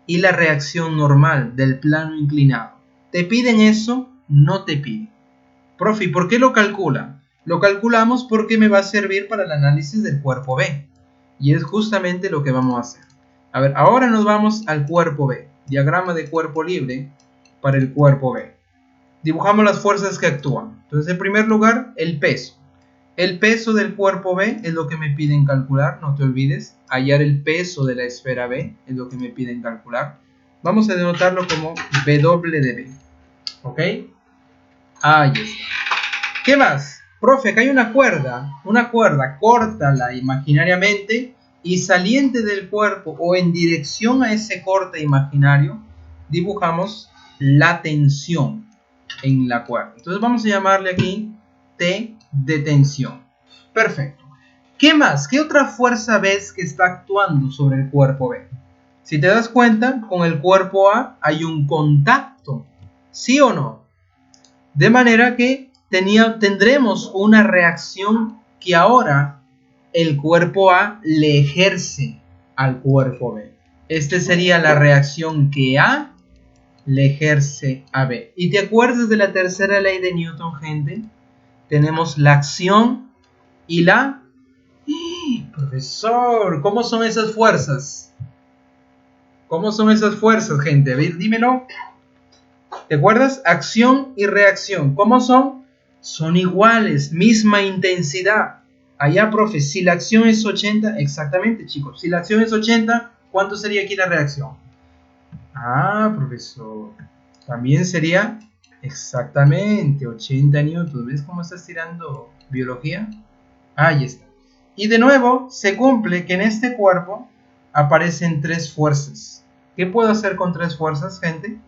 y la reacción normal del plano inclinado. ¿Te piden eso? No te piden. Profe, ¿por qué lo calcula? Lo calculamos porque me va a servir para el análisis del cuerpo B. Y es justamente lo que vamos a hacer. A ver, ahora nos vamos al cuerpo B. Diagrama de cuerpo libre para el cuerpo B. Dibujamos las fuerzas que actúan. Entonces, en primer lugar, el peso. El peso del cuerpo B es lo que me piden calcular, no te olvides. Hallar el peso de la esfera B es lo que me piden calcular. Vamos a denotarlo como W de B. ¿Ok? Ahí está. ¿Qué más? Profe, acá hay una cuerda, córtala imaginariamente y saliente del cuerpo o en dirección a ese corte imaginario, dibujamos la tensión en la cuerda. Entonces vamos a llamarle aquí T de tensión. Perfecto. ¿Qué más? ¿Qué otra fuerza ves que está actuando sobre el cuerpo B? Si te das cuenta, con el cuerpo A hay un contacto, ¿sí o no? De manera que tendremos una reacción que ahora el cuerpo A le ejerce al cuerpo B. Esta sería la reacción que A le ejerce a B. ¿Y te acuerdas de la tercera ley de Newton, gente? Tenemos la acción y la... Profesor, ¿cómo son esas fuerzas? ¿Cómo son esas fuerzas, gente? A ver, dímelo. ¿Te acuerdas? Acción y reacción. ¿Cómo son? Son iguales, misma intensidad. Allá, profe, si la acción es 80, exactamente, chicos. Si la acción es 80, ¿cuánto sería aquí la reacción? Ah, profesor. También sería exactamente 80 newtons. ¿Ves cómo estás tirando biología? Ahí está. Y de nuevo, se cumple que en este cuerpo aparecen tres fuerzas. ¿Qué puedo hacer con tres fuerzas, gente?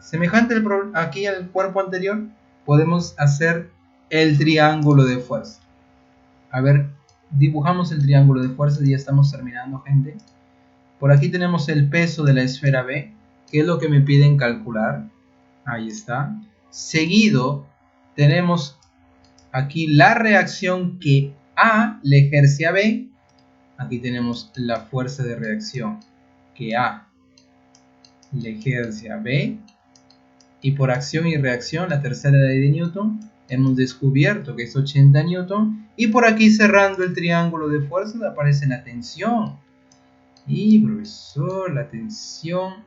Semejante aquí al cuerpo anterior, podemos hacer el triángulo de fuerza. A ver, dibujamos el triángulo de fuerza y ya estamos terminando, gente. Por aquí tenemos el peso de la esfera B, que es lo que me piden calcular. Ahí está. Seguido, tenemos aquí la reacción que A le ejerce a B. Aquí tenemos la fuerza de reacción que A le ejerce a B. Y por acción y reacción, la tercera ley de Newton, hemos descubierto que es 80 newton. Y por aquí cerrando el triángulo de fuerzas aparece la tensión. Y profesor, la tensión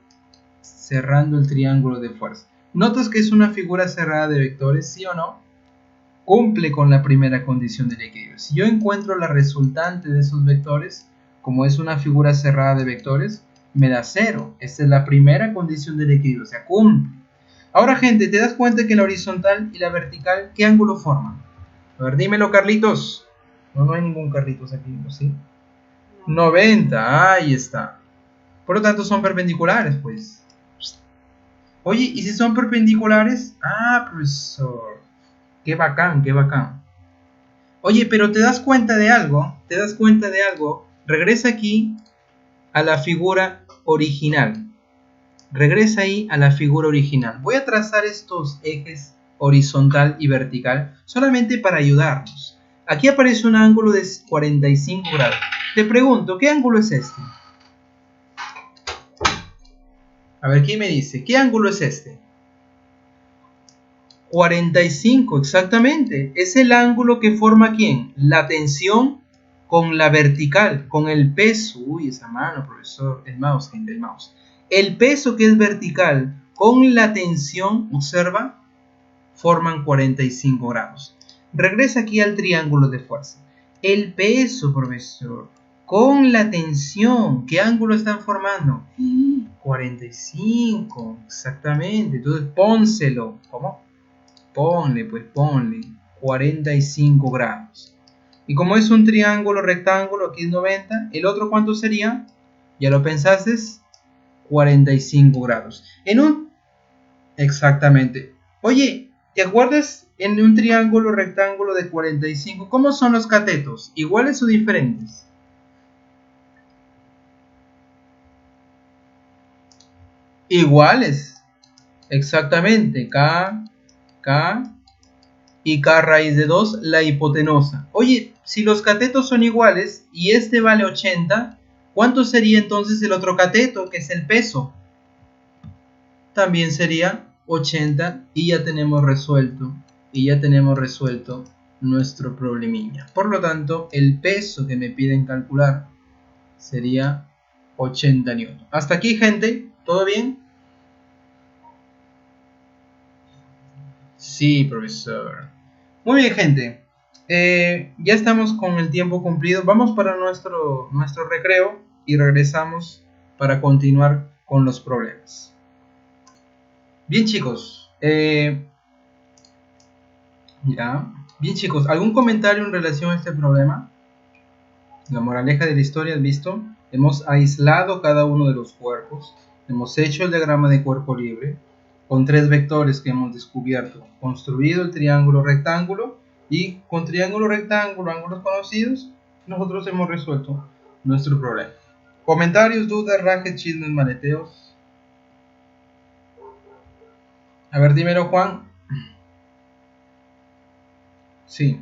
cerrando el triángulo de fuerza. ¿Notas que es una figura cerrada de vectores, sí o no? Cumple con la primera condición del equilibrio. Si yo encuentro la resultante de esos vectores, como es una figura cerrada de vectores, me da 0. Esta es la primera condición del equilibrio, o sea, cumple. Ahora, gente, ¿te das cuenta que la horizontal y la vertical, qué ángulo forman? A ver, dímelo, Carlitos. No, no hay ningún Carlitos aquí, ¿sí? 90, ahí está. Por lo tanto, son perpendiculares, pues. Oye, ¿y si son perpendiculares? Ah, profesor. Qué bacán, qué bacán. Oye, pero ¿te das cuenta de algo? ¿Te das cuenta de algo? Regresa aquí a la figura original. Regresa ahí a la figura original. Voy a trazar estos ejes horizontal y vertical solamente para ayudarnos. Aquí aparece un ángulo de 45 grados. Te pregunto, ¿qué ángulo es este? A ver, ¿quién me dice? ¿Qué ángulo es este? 45, exactamente. Es el ángulo que forma ¿quién? La tensión con la vertical, con el peso. Uy, esa mano, profesor. El mouse, gente, el mouse. El peso que es vertical con la tensión, observa, forman 45 grados. Regresa aquí al triángulo de fuerza. El peso, profesor, con la tensión, ¿qué ángulo están formando? 45, exactamente. Entonces, pónselo. ¿Cómo? Ponle 45 grados. Y como es un triángulo rectángulo, aquí es 90, ¿el otro cuánto sería? ¿Ya lo pensaste? 45 grados. Exactamente. Oye, ¿te acuerdas en un triángulo rectángulo de 45? ¿Cómo son los catetos? ¿Iguales o diferentes? iguales. Exactamente, K y K raíz de 2, la hipotenusa. Oye, si los catetos son iguales y este vale 80, ¿cuánto sería entonces el otro cateto, que es el peso? También sería 80 y ya tenemos resuelto. Nuestro problemilla. Por lo tanto, el peso que me piden calcular sería 80 newton. Hasta aquí, gente, ¿todo bien? Sí, profesor. Muy bien, gente. Ya estamos con el tiempo cumplido. Vamos para nuestro recreo y regresamos para continuar con los problemas. Bien, chicos. Bien, chicos, ¿algún comentario en relación a este problema? La moraleja de la historia, ¿has visto? Hemos aislado cada uno de los cuerpos, hemos hecho el diagrama de cuerpo libre con 3 vectores que hemos descubierto, construido el triángulo rectángulo y con triángulo rectángulo, ángulos conocidos, nosotros hemos resuelto nuestro problema. ¿Comentarios, dudas, rajes, chismes, maleteos? A ver, dímelo, Juan. Sí.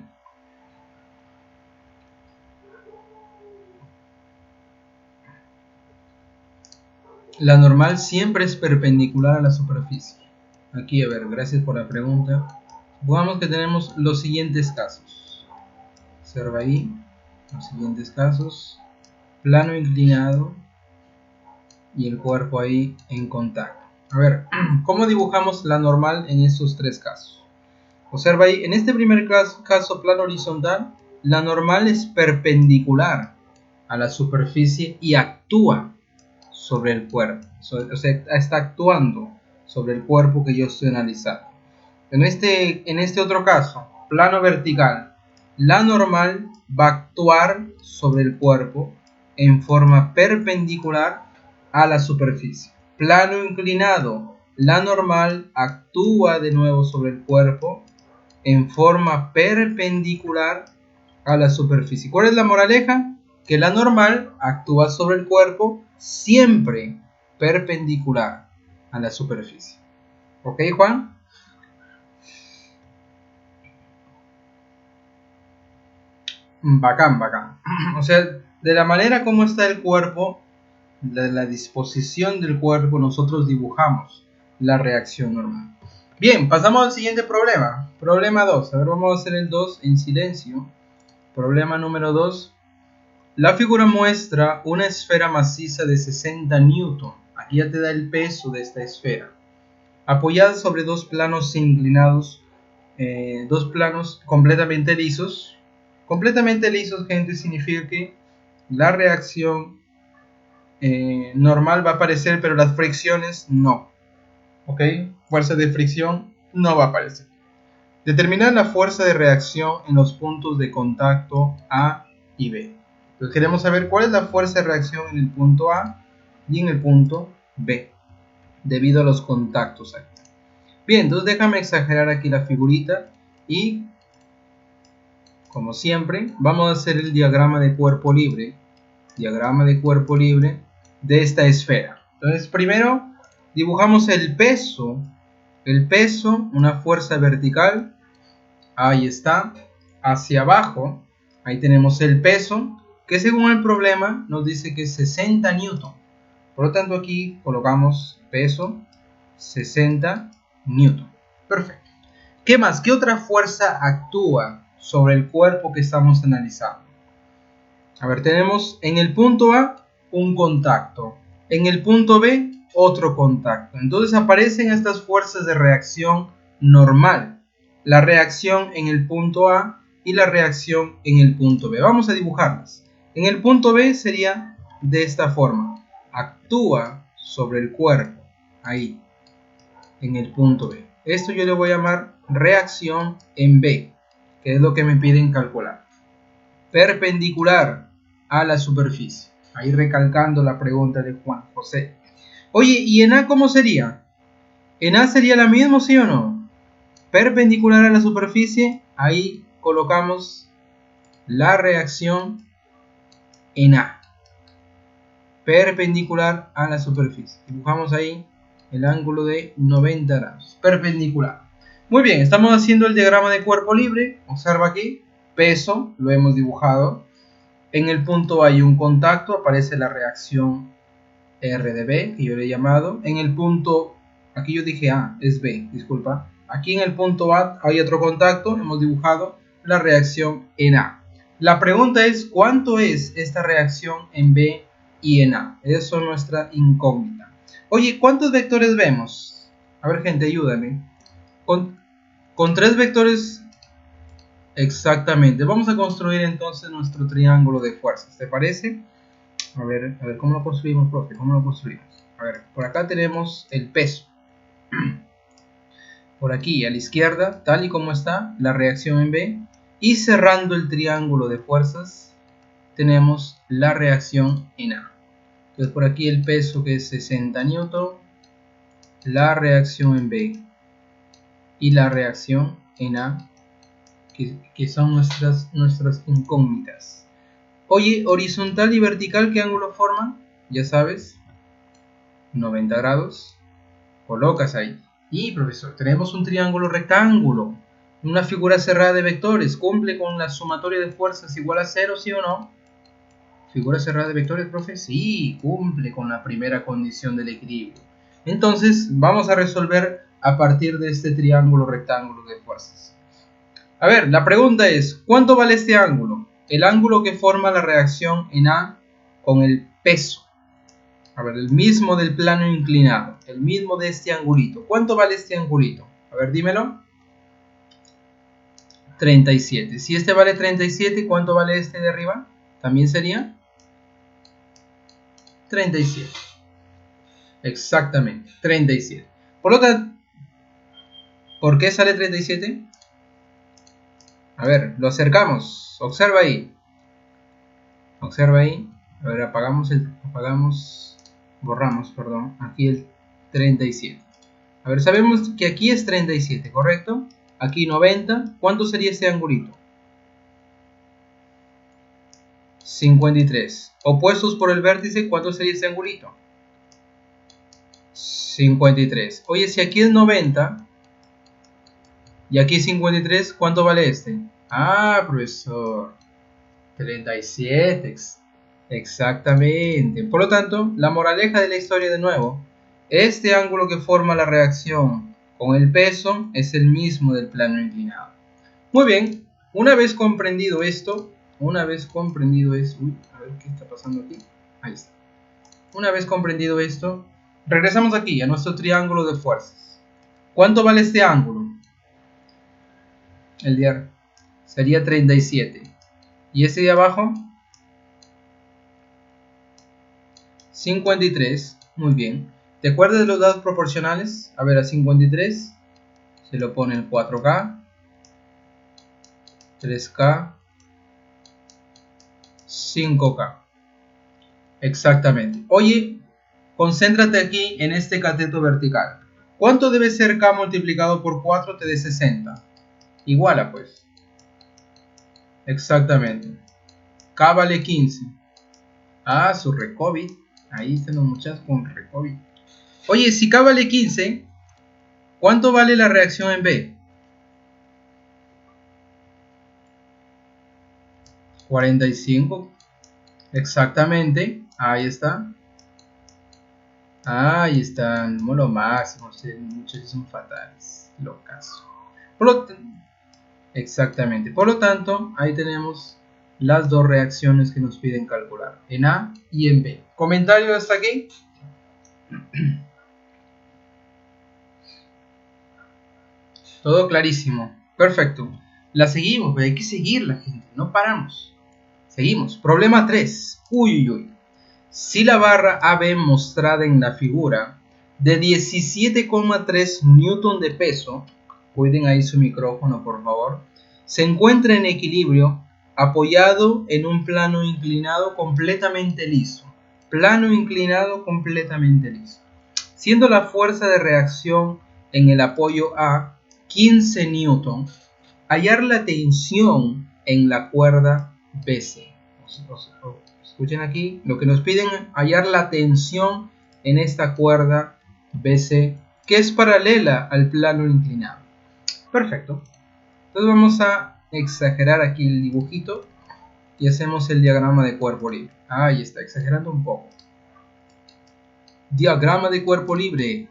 La normal siempre es perpendicular a la superficie. Aquí, a ver, gracias por la pregunta. Supongamos que tenemos los siguientes casos. Observa ahí los siguientes casos. Plano inclinado y el cuerpo ahí en contacto. A ver, ¿cómo dibujamos la normal en estos 3 casos? Observa ahí, en este primer caso, plano horizontal, la normal es perpendicular a la superficie y actúa sobre el cuerpo. O sea, está actuando sobre el cuerpo que yo estoy analizando. En este otro caso, plano vertical, la normal va a actuar sobre el cuerpo en forma perpendicular a la superficie. Plano inclinado, la normal actúa de nuevo sobre el cuerpo en forma perpendicular a la superficie. ¿Cuál es la moraleja? Que la normal actúa sobre el cuerpo siempre perpendicular a la superficie. ¿Ok, Juan? Bacán, bacán. O sea, de la manera como está el cuerpo, de la disposición del cuerpo, nosotros dibujamos la reacción normal. Bien, pasamos al siguiente problema. Problema 2. A ver, vamos a hacer el 2 en silencio. Problema número 2. La figura muestra una esfera maciza de 60 newton. Aquí ya te da el peso de esta esfera. Apoyada sobre 2 planos inclinados, 2 planos completamente lisos. Completamente lisos, gente, significa que la reacción normal va a aparecer, pero las fricciones no. ¿Ok? Fuerza de fricción no va a aparecer. Determinar la fuerza de reacción en los puntos de contacto A y B. Entonces queremos saber cuál es la fuerza de reacción en el punto A y en el punto B, debido a los contactos aquí. Bien, entonces déjame exagerar aquí la figurita y, como siempre, vamos a hacer el diagrama de cuerpo libre. Diagrama de cuerpo libre de esta esfera. Entonces, primero dibujamos el peso, una fuerza vertical. Ahí está, hacia abajo. Ahí tenemos el peso, que según el problema nos dice que es 60 newton. Por lo tanto, aquí colocamos peso 60 newton. Perfecto. ¿Qué más? ¿Qué otra fuerza actúa sobre el cuerpo que estamos analizando? A ver, tenemos en el punto A un contacto, en el punto B otro contacto. Entonces aparecen estas fuerzas de reacción normal. La reacción en el punto A y la reacción en el punto B. Vamos a dibujarlas. En el punto B sería de esta forma. Actúa sobre el cuerpo, ahí, en el punto B. Esto yo le voy a llamar reacción en B, que es lo que me piden calcular. Perpendicular a la superficie. Ahí recalcando la pregunta de Juan José. Oye, ¿y en A cómo sería? ¿En A sería la misma, sí o no? Perpendicular a la superficie, ahí colocamos la reacción en A. Perpendicular a la superficie. Dibujamos ahí el ángulo de 90 grados, perpendicular. Muy bien, estamos haciendo el diagrama de cuerpo libre. Observa aquí, peso, lo hemos dibujado. En el punto A hay un contacto, aparece la reacción R de B, que yo le he llamado. En el punto, aquí yo dije A, es B, disculpa. Aquí en el punto A hay otro contacto, hemos dibujado la reacción en A. La pregunta es, ¿cuánto es esta reacción en B y en A? Eso es nuestra incógnita. Oye, ¿cuántos vectores vemos? A ver, gente, ayúdame. Con 3 vectores, exactamente. Vamos a construir entonces nuestro triángulo de fuerzas, ¿te parece? A ver, ¿cómo lo construimos, profe? ¿Cómo lo construimos? A ver, por acá tenemos el peso. Por aquí, a la izquierda, tal y como está, la reacción en B. Y cerrando el triángulo de fuerzas, tenemos la reacción en A. Entonces, por aquí el peso, que es 60 newton, la reacción en B y la reacción en A, que son nuestras incógnitas. Oye, horizontal y vertical, ¿qué ángulo forman? Ya sabes, 90 grados. Colocas ahí. Y profesor, tenemos un triángulo rectángulo, una figura cerrada de vectores, ¿cumple con la sumatoria de fuerzas igual a 0, sí o no? Figura cerrada de vectores, profe, sí, cumple con la primera condición del equilibrio. Entonces, vamos a resolver a partir de este triángulo rectángulo de fuerzas. A ver, la pregunta es, ¿cuánto vale este ángulo? El ángulo que forma la reacción en A con el peso. A ver, el mismo del plano inclinado, el mismo de este angulito. ¿Cuánto vale este angulito? A ver, dímelo. 37. Si este vale 37, ¿cuánto vale este de arriba? También sería 37. Exactamente, 37. Por lo tanto, ¿por qué sale 37? A ver, lo acercamos. Observa ahí. Observa ahí. A ver, borramos, perdón, aquí el 37. A ver, sabemos que aquí es 37, ¿correcto? Aquí 90. ¿Cuánto sería este angulito? 53. Opuestos por el vértice, ¿cuánto sería este angulito? 53. Oye, si aquí es 90 y aquí es 53, ¿cuánto vale este? Ah, profesor, 37. Exactamente. Por lo tanto, la moraleja de la historia de nuevo, este ángulo que forma la reacción con el peso es el mismo del plano inclinado. Muy bien, una vez comprendido esto, uy, a ver qué está pasando aquí. Ahí está. Una vez comprendido esto, regresamos aquí a nuestro triángulo de fuerzas. ¿Cuánto vale este ángulo? El de sería 37. ¿Y este de abajo? 53. Muy bien. ¿Te acuerdas de los dados proporcionales? A ver, a 53 se lo pone el 4K, 3K, 5K. Exactamente. Oye, concéntrate aquí en este cateto vertical. ¿Cuánto debe ser K multiplicado por 4 te dé 60? Iguala pues. Exactamente. K vale 15. Ah, su recovid. Ahí están los muchachos con recovid. Oye, si K vale 15, ¿cuánto vale la reacción en B? 45. Exactamente. Ahí está. Ahí están. Lo máximo. Muchos son fatales. Locas. Exactamente. Por lo tanto, ahí tenemos las dos reacciones que nos piden calcular. En A y en B. ¿Comentario hasta aquí? Todo clarísimo. Perfecto. La seguimos, pero hay que seguirla, gente. No paramos. Seguimos. Problema 3. Uy, uy, uy. Si la barra AB mostrada en la figura de 17,3 newton de peso, cuiden ahí su micrófono por favor, se encuentra en equilibrio apoyado en un plano inclinado completamente liso. Plano inclinado completamente liso. Siendo la fuerza de reacción en el apoyo A 15 newton, hallar la tensión en la cuerda BC. Escuchen aquí, lo que nos piden hallar la tensión en esta cuerda BC, que es paralela al plano inclinado. Perfecto. Entonces vamos a exagerar aquí el dibujito y hacemos el diagrama de cuerpo libre. Ahí está, exagerando un poco. Diagrama de cuerpo libre.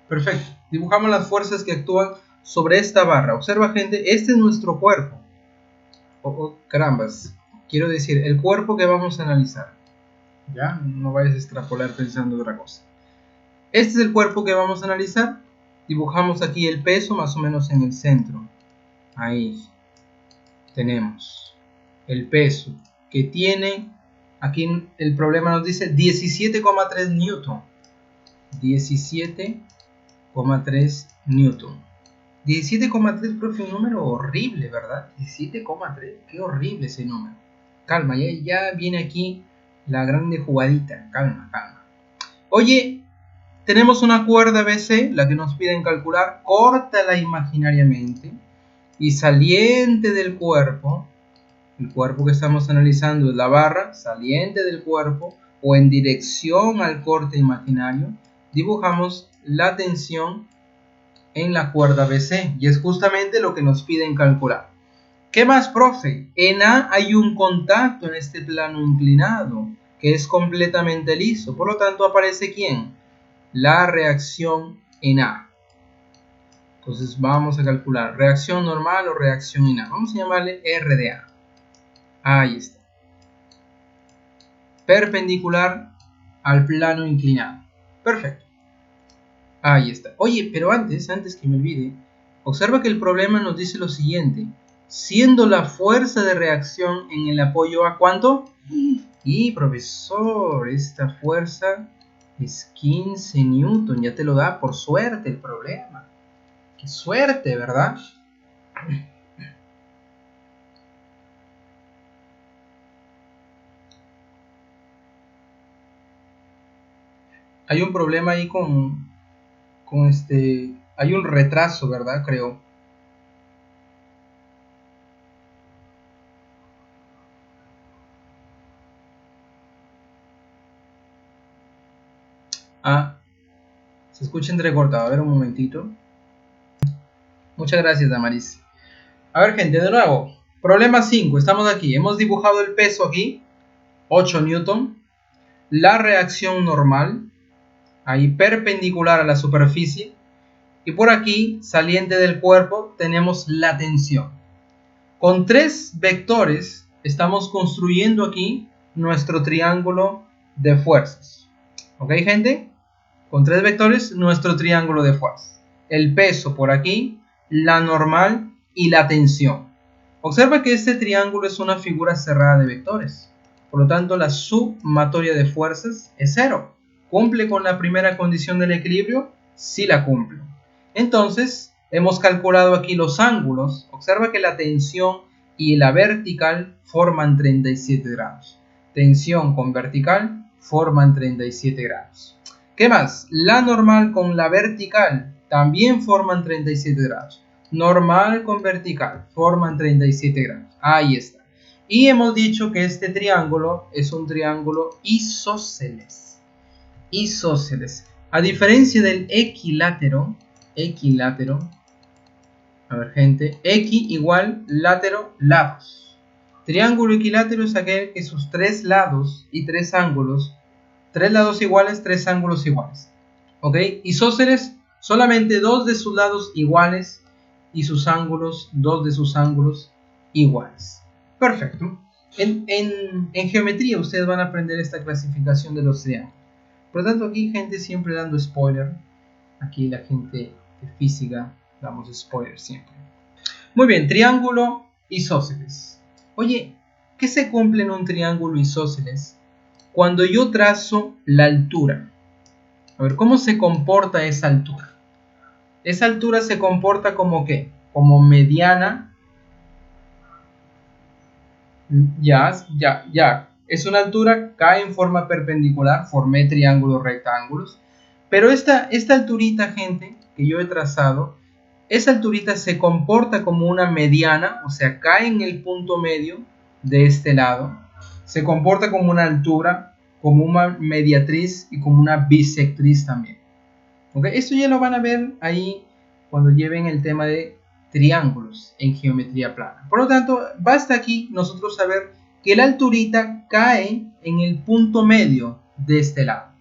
Perfecto. Dibujamos las fuerzas que actúan sobre esta barra. Observa, gente, este es nuestro cuerpo. Carambas. Quiero decir, el cuerpo que vamos a analizar. Ya, no vayas a extrapolar pensando otra cosa. Este es el cuerpo que vamos a analizar. Dibujamos aquí el peso más o menos en el centro. Ahí tenemos el peso que tiene. Aquí el problema nos dice 17,3 newton. 17,3 newton. 17,3, profe, un número horrible, ¿verdad? 17,3, qué horrible ese número. Calma, ya viene aquí la grande jugadita. Calma, calma. Oye, tenemos una cuerda BC, la que nos piden calcular. Córtala imaginariamente y saliente del cuerpo. El cuerpo que estamos analizando es la barra, saliente del cuerpo o en dirección al corte imaginario. Dibujamos la tensión en la cuerda BC y es justamente lo que nos piden calcular. ¿Qué más, profe? En A hay un contacto en este plano inclinado que es completamente liso, por lo tanto aparece ¿quién? La reacción en A. Entonces vamos a calcular reacción normal o reacción en A. Vamos a llamarle R de A. Ahí está. Perpendicular al plano inclinado. Perfecto. Ahí está. Oye, pero antes que me olvide, observa que el problema nos dice lo siguiente. Siendo la fuerza de reacción en el apoyo a ¿cuánto? Y profesor, esta fuerza es 15 newton. Ya te lo da por suerte el problema. Qué suerte, ¿verdad? Hay un problema ahí con hay un retraso, ¿verdad? Creo. Ah, se escucha entrecortado. A ver un momentito. Muchas gracias, Damaris. A ver, gente, de nuevo. Problema 5. Estamos aquí. Hemos dibujado el peso aquí. 8 newton. La reacción normal. Ahí perpendicular a la superficie. Y por aquí, saliente del cuerpo, tenemos la tensión. Con 3 vectores estamos construyendo aquí nuestro triángulo de fuerzas. ¿Ok, gente? Con 3 vectores, nuestro triángulo de fuerzas. El peso por aquí, la normal y la tensión. Observa que este triángulo es una figura cerrada de vectores. Por lo tanto, la sumatoria de fuerzas es 0. ¿Cumple con la primera condición del equilibrio? Sí la cumple. Entonces, hemos calculado aquí los ángulos. Observa que la tensión y la vertical forman 37 grados. Tensión con vertical forman 37 grados. ¿Qué más? La normal con la vertical también forman 37 grados. Normal con vertical forman 37 grados. Ahí está. Y hemos dicho que este triángulo es un triángulo isósceles. Isósceles. A diferencia del equilátero, a ver, gente, equi igual látero, lados. Triángulo equilátero es aquel que sus 3 lados y 3 ángulos, 3 lados iguales, 3 ángulos iguales. ¿Ok? Isósceles, solamente 2 de sus lados iguales y sus ángulos, 2 de sus ángulos iguales. Perfecto. En geometría ustedes van a aprender esta clasificación de los triángulos. Por lo tanto, aquí gente siempre dando spoiler. Aquí la gente de física damos spoiler siempre. Muy bien, triángulo isósceles. Oye, ¿qué se cumple en un triángulo isósceles? Cuando yo trazo la altura. A ver, ¿cómo se comporta esa altura? Esa altura se comporta como ¿qué? Como mediana. Ya. Es una altura, cae en forma perpendicular, formé triángulos rectángulos. Pero esta alturita, gente, que yo he trazado, esa alturita se comporta como una mediana, o sea, cae en el punto medio de este lado. Se comporta como una altura, como una mediatriz y como una bisectriz también. ¿Ok? Esto ya lo van a ver ahí cuando lleven el tema de triángulos en geometría plana. Por lo tanto, basta aquí nosotros saber que la alturita cae en el punto medio de este lado.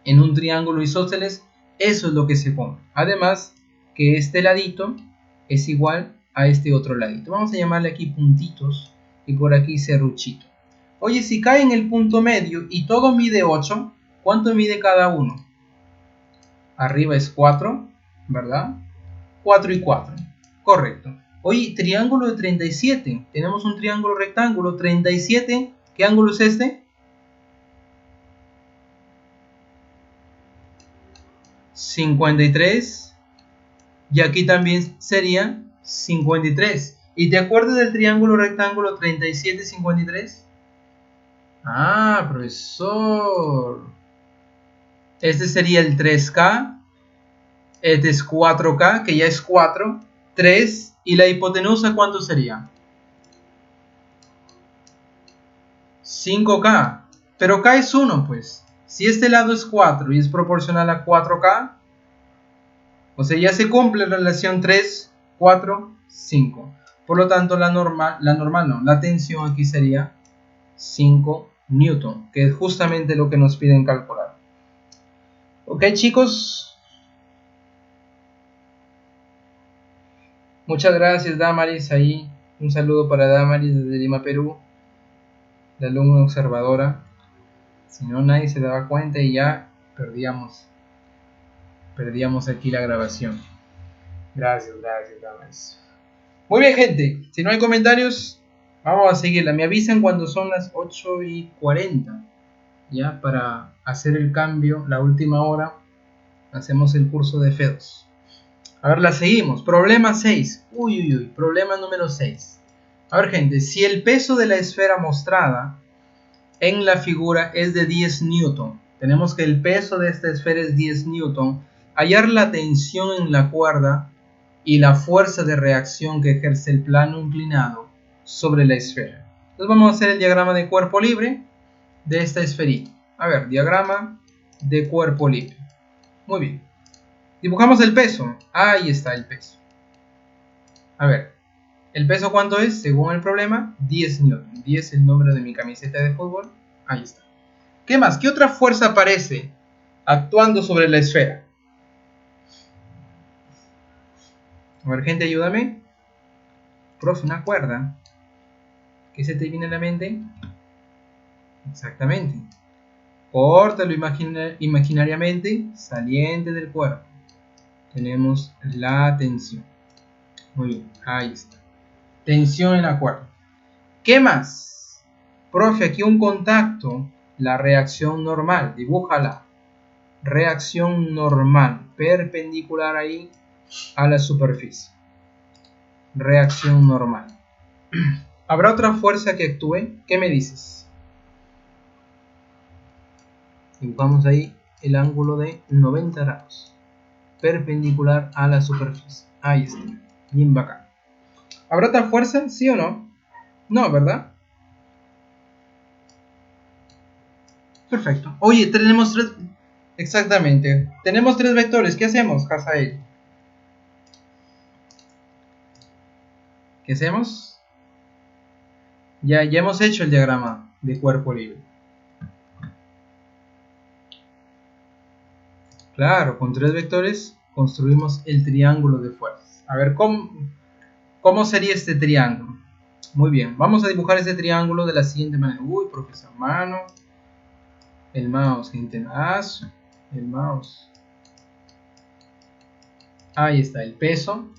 En un triángulo isósceles, eso es lo que se pone. Además, que este ladito es igual a este otro ladito. Vamos a llamarle aquí puntitos y por aquí serruchito. Oye, si cae en el punto medio y todo mide 8, ¿cuánto mide cada uno? Arriba es 4, ¿verdad? 4 y 4. Correcto. Oye, triángulo de 37. Tenemos un triángulo rectángulo 37. ¿Qué ángulo es este? 53. Y aquí también sería 53. ¿Y te acuerdas del triángulo rectángulo 37-53? Ah, profesor. Este sería el 3K. Este es 4K, que ya es 4. 3. ¿Y la hipotenusa cuánto sería? 5K. Pero K es 1, pues. Si este lado es 4 y es proporcional a 4K, o sea, ya se cumple la relación 3, 4, 5. Por lo tanto, la tensión aquí sería 5 Newton, que es justamente lo que nos piden calcular. Ok, chicos. Muchas gracias, Damaris. Ahí un saludo para Damaris desde Lima, Perú, la alumna observadora. Si no, nadie se daba cuenta y ya perdíamos aquí la grabación. Gracias, Damaris. Muy bien, gente. Si no hay comentarios, vamos a seguirla. Me avisan cuando son las 8:40. Ya, para hacer el cambio, la última hora, hacemos el curso de FEDOS. A ver, la seguimos. Problema 6. Problema número 6. A ver, gente, si el peso de la esfera mostrada en la figura es de 10 newton, tenemos que el peso de esta esfera es 10 newton, hallar la tensión en la cuerda y la fuerza de reacción que ejerce el plano inclinado sobre la esfera. Entonces vamos a hacer el diagrama de cuerpo libre de esta esferita. A ver, diagrama de cuerpo libre. Muy bien. Dibujamos el peso. Ahí está el peso. A ver, ¿el peso cuánto es? Según el problema, 10 newton. 10 es el número de mi camiseta de fútbol. Ahí está. ¿Qué más? ¿Qué otra fuerza aparece actuando sobre la esfera? A ver, gente, ayúdame. Profe, una cuerda. ¿Qué se te viene a la mente? Exactamente. Córtalo imaginariamente, saliente del cuerpo. Tenemos la tensión. Muy bien, ahí está. Tensión en la cuerda. ¿Qué más? Profe, aquí un contacto. La reacción normal, dibújala. Reacción normal, perpendicular ahí a la superficie. Reacción normal. ¿Habrá otra fuerza que actúe? ¿Qué me dices? Dibujamos ahí el ángulo de 90 grados. Perpendicular a la superficie. Ahí está. Bien bacán. ¿Habrá otra fuerza? ¿Sí o no? No, ¿verdad? Perfecto. Oye, tenemos tres... Exactamente. Tenemos tres vectores. ¿Qué hacemos, Hazael? ¿Qué hacemos? Ya hemos hecho el diagrama de cuerpo libre. Claro, con tres vectores construimos el triángulo de fuerzas. A ver, ¿cómo sería este triángulo? Muy bien, vamos a dibujar este triángulo de la siguiente manera. Uy, profesor, mano. El mouse, gente, más. El mouse. Ahí está, el peso.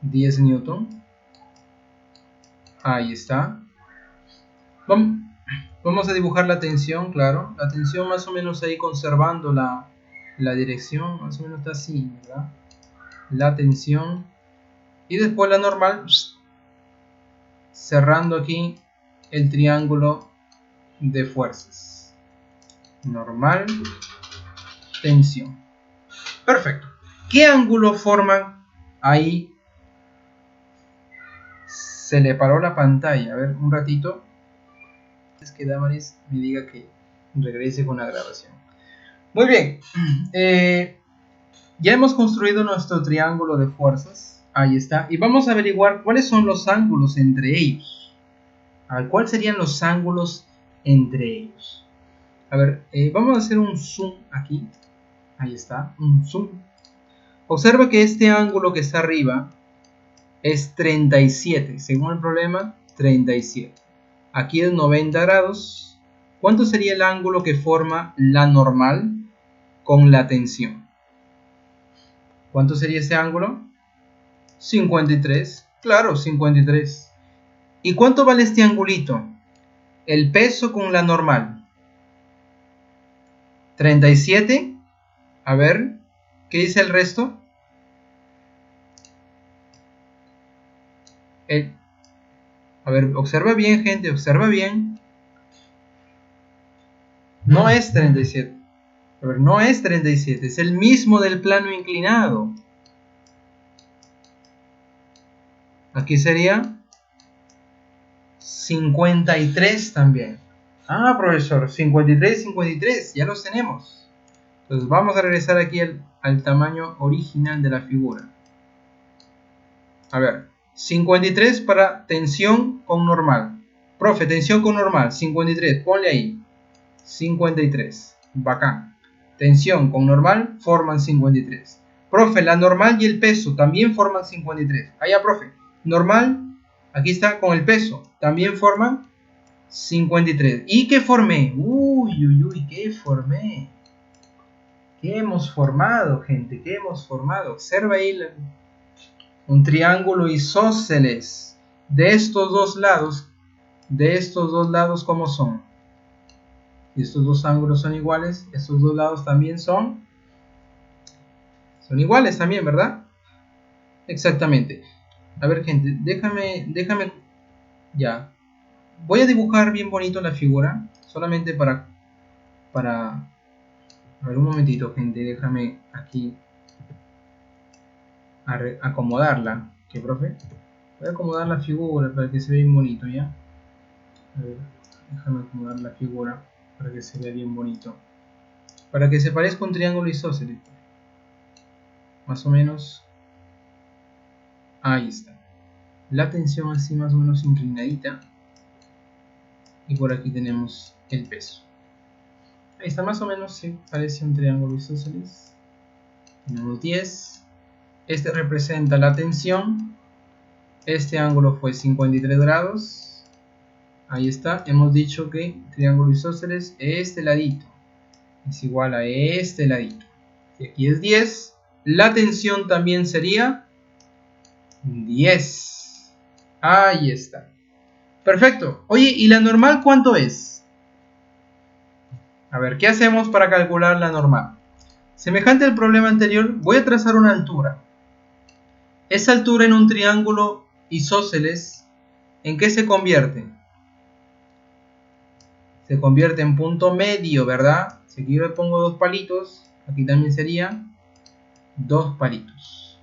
10 newton. Ahí está. Vamos a dibujar la tensión, claro. La tensión más o menos ahí conservando la dirección. Más o menos está así, ¿verdad? La tensión. Y después la normal. Cerrando aquí el triángulo de fuerzas. Normal. Tensión. Perfecto. ¿Qué ángulo forman ahí? Se le paró la pantalla. A ver, un ratito. Es que Damaris me diga que regrese con la grabación. Muy bien. Ya hemos construido nuestro triángulo de fuerzas. Ahí está. Y vamos a averiguar cuáles son los ángulos entre ellos. A ver, ¿cuáles serían los ángulos entre ellos? A ver, vamos a hacer un zoom aquí. Ahí está, un zoom. Observa que este ángulo que está arriba es 37. Según el problema, 37. Aquí es 90 grados. ¿Cuánto sería el ángulo que forma la normal con la tensión? ¿Cuánto sería ese ángulo? 53. Claro, 53. ¿Y cuánto vale este angulito? El peso con la normal. 37. A ver, ¿qué dice el resto? A ver, observa bien, gente, observa bien. No es 37. A ver, no es 37, es el mismo del plano inclinado. Aquí sería 53 también. Ah, profesor, 53, 53, ya los tenemos. Entonces vamos a regresar aquí al tamaño original de la figura. A ver, 53 para tensión con normal. Profe, tensión con normal, 53, ponle ahí. 53, bacán. Tensión con normal forman 53. Profe, la normal y el peso también forman 53. Allá, profe. Normal, aquí está con el peso, también forman 53. ¿Y qué formé? Uy, uy, uy, ¿qué formé? ¿Qué hemos formado, gente? ¿Qué hemos formado? Observa ahí un triángulo isósceles. De estos dos lados, ¿cómo son? Y estos dos ángulos son iguales, estos dos lados también son iguales también, ¿verdad? Exactamente. A ver, gente, déjame, ya. Voy a dibujar bien bonito la figura, solamente para, a ver, un momentito, gente, déjame aquí acomodarla. ¿Qué, profe? Voy a acomodar la figura para que se vea bien bonito, ¿ya? A ver, déjame acomodar la figura para que se vea bien bonito. Para que se parezca a un triángulo isósceles. Más o menos. Ahí está. La tensión así más o menos inclinadita. Y por aquí tenemos el peso. Ahí está, más o menos se parece un triángulo isósceles. Tenemos 10. Este representa la tensión. Este ángulo fue 53 grados. Ahí está. Hemos dicho que triángulo isósceles, este ladito es igual a este ladito. Y aquí es 10. La tensión también sería 10. Ahí está. Perfecto. Oye, ¿y la normal cuánto es? A ver, ¿qué hacemos para calcular la normal? Semejante al problema anterior, voy a trazar una altura. Esa altura en un triángulo isósceles, ¿en qué se convierte? Se convierte en punto medio, ¿verdad? Si aquí yo le pongo dos palitos, aquí también sería dos palitos.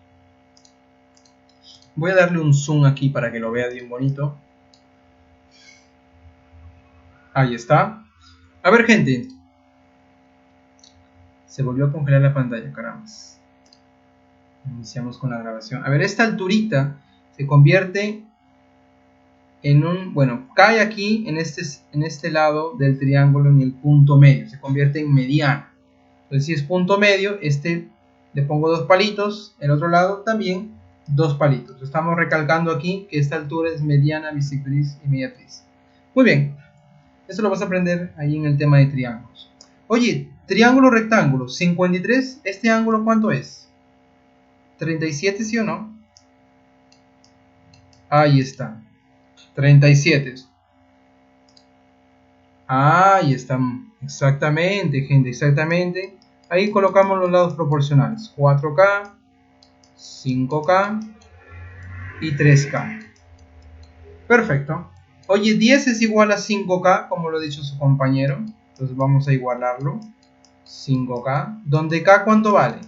Voy a darle un zoom aquí para que lo vea bien bonito. Ahí está. A ver, gente. Se volvió a congelar la pantalla, caramba. Iniciamos con la grabación. A ver, esta alturita se convierte en un, bueno, cae aquí en este lado del triángulo en el punto medio, se convierte en mediano. Entonces si es punto medio, le pongo dos palitos, el otro lado también dos palitos. Estamos recalcando aquí que esta altura es mediana, bisectriz y mediatriz. Muy bien, eso lo vas a aprender ahí en el tema de triángulos. Oye, triángulo rectángulo, 53, ¿este ángulo cuánto es? 37, ¿sí o no? Ahí está. 37. Ahí están. Exactamente, gente, exactamente. Ahí colocamos los lados proporcionales. 4K, 5K y 3K. Perfecto. Oye, 10 es igual a 5K, como lo ha dicho su compañero. Entonces vamos a igualarlo. 5K. ¿Donde K cuánto vale?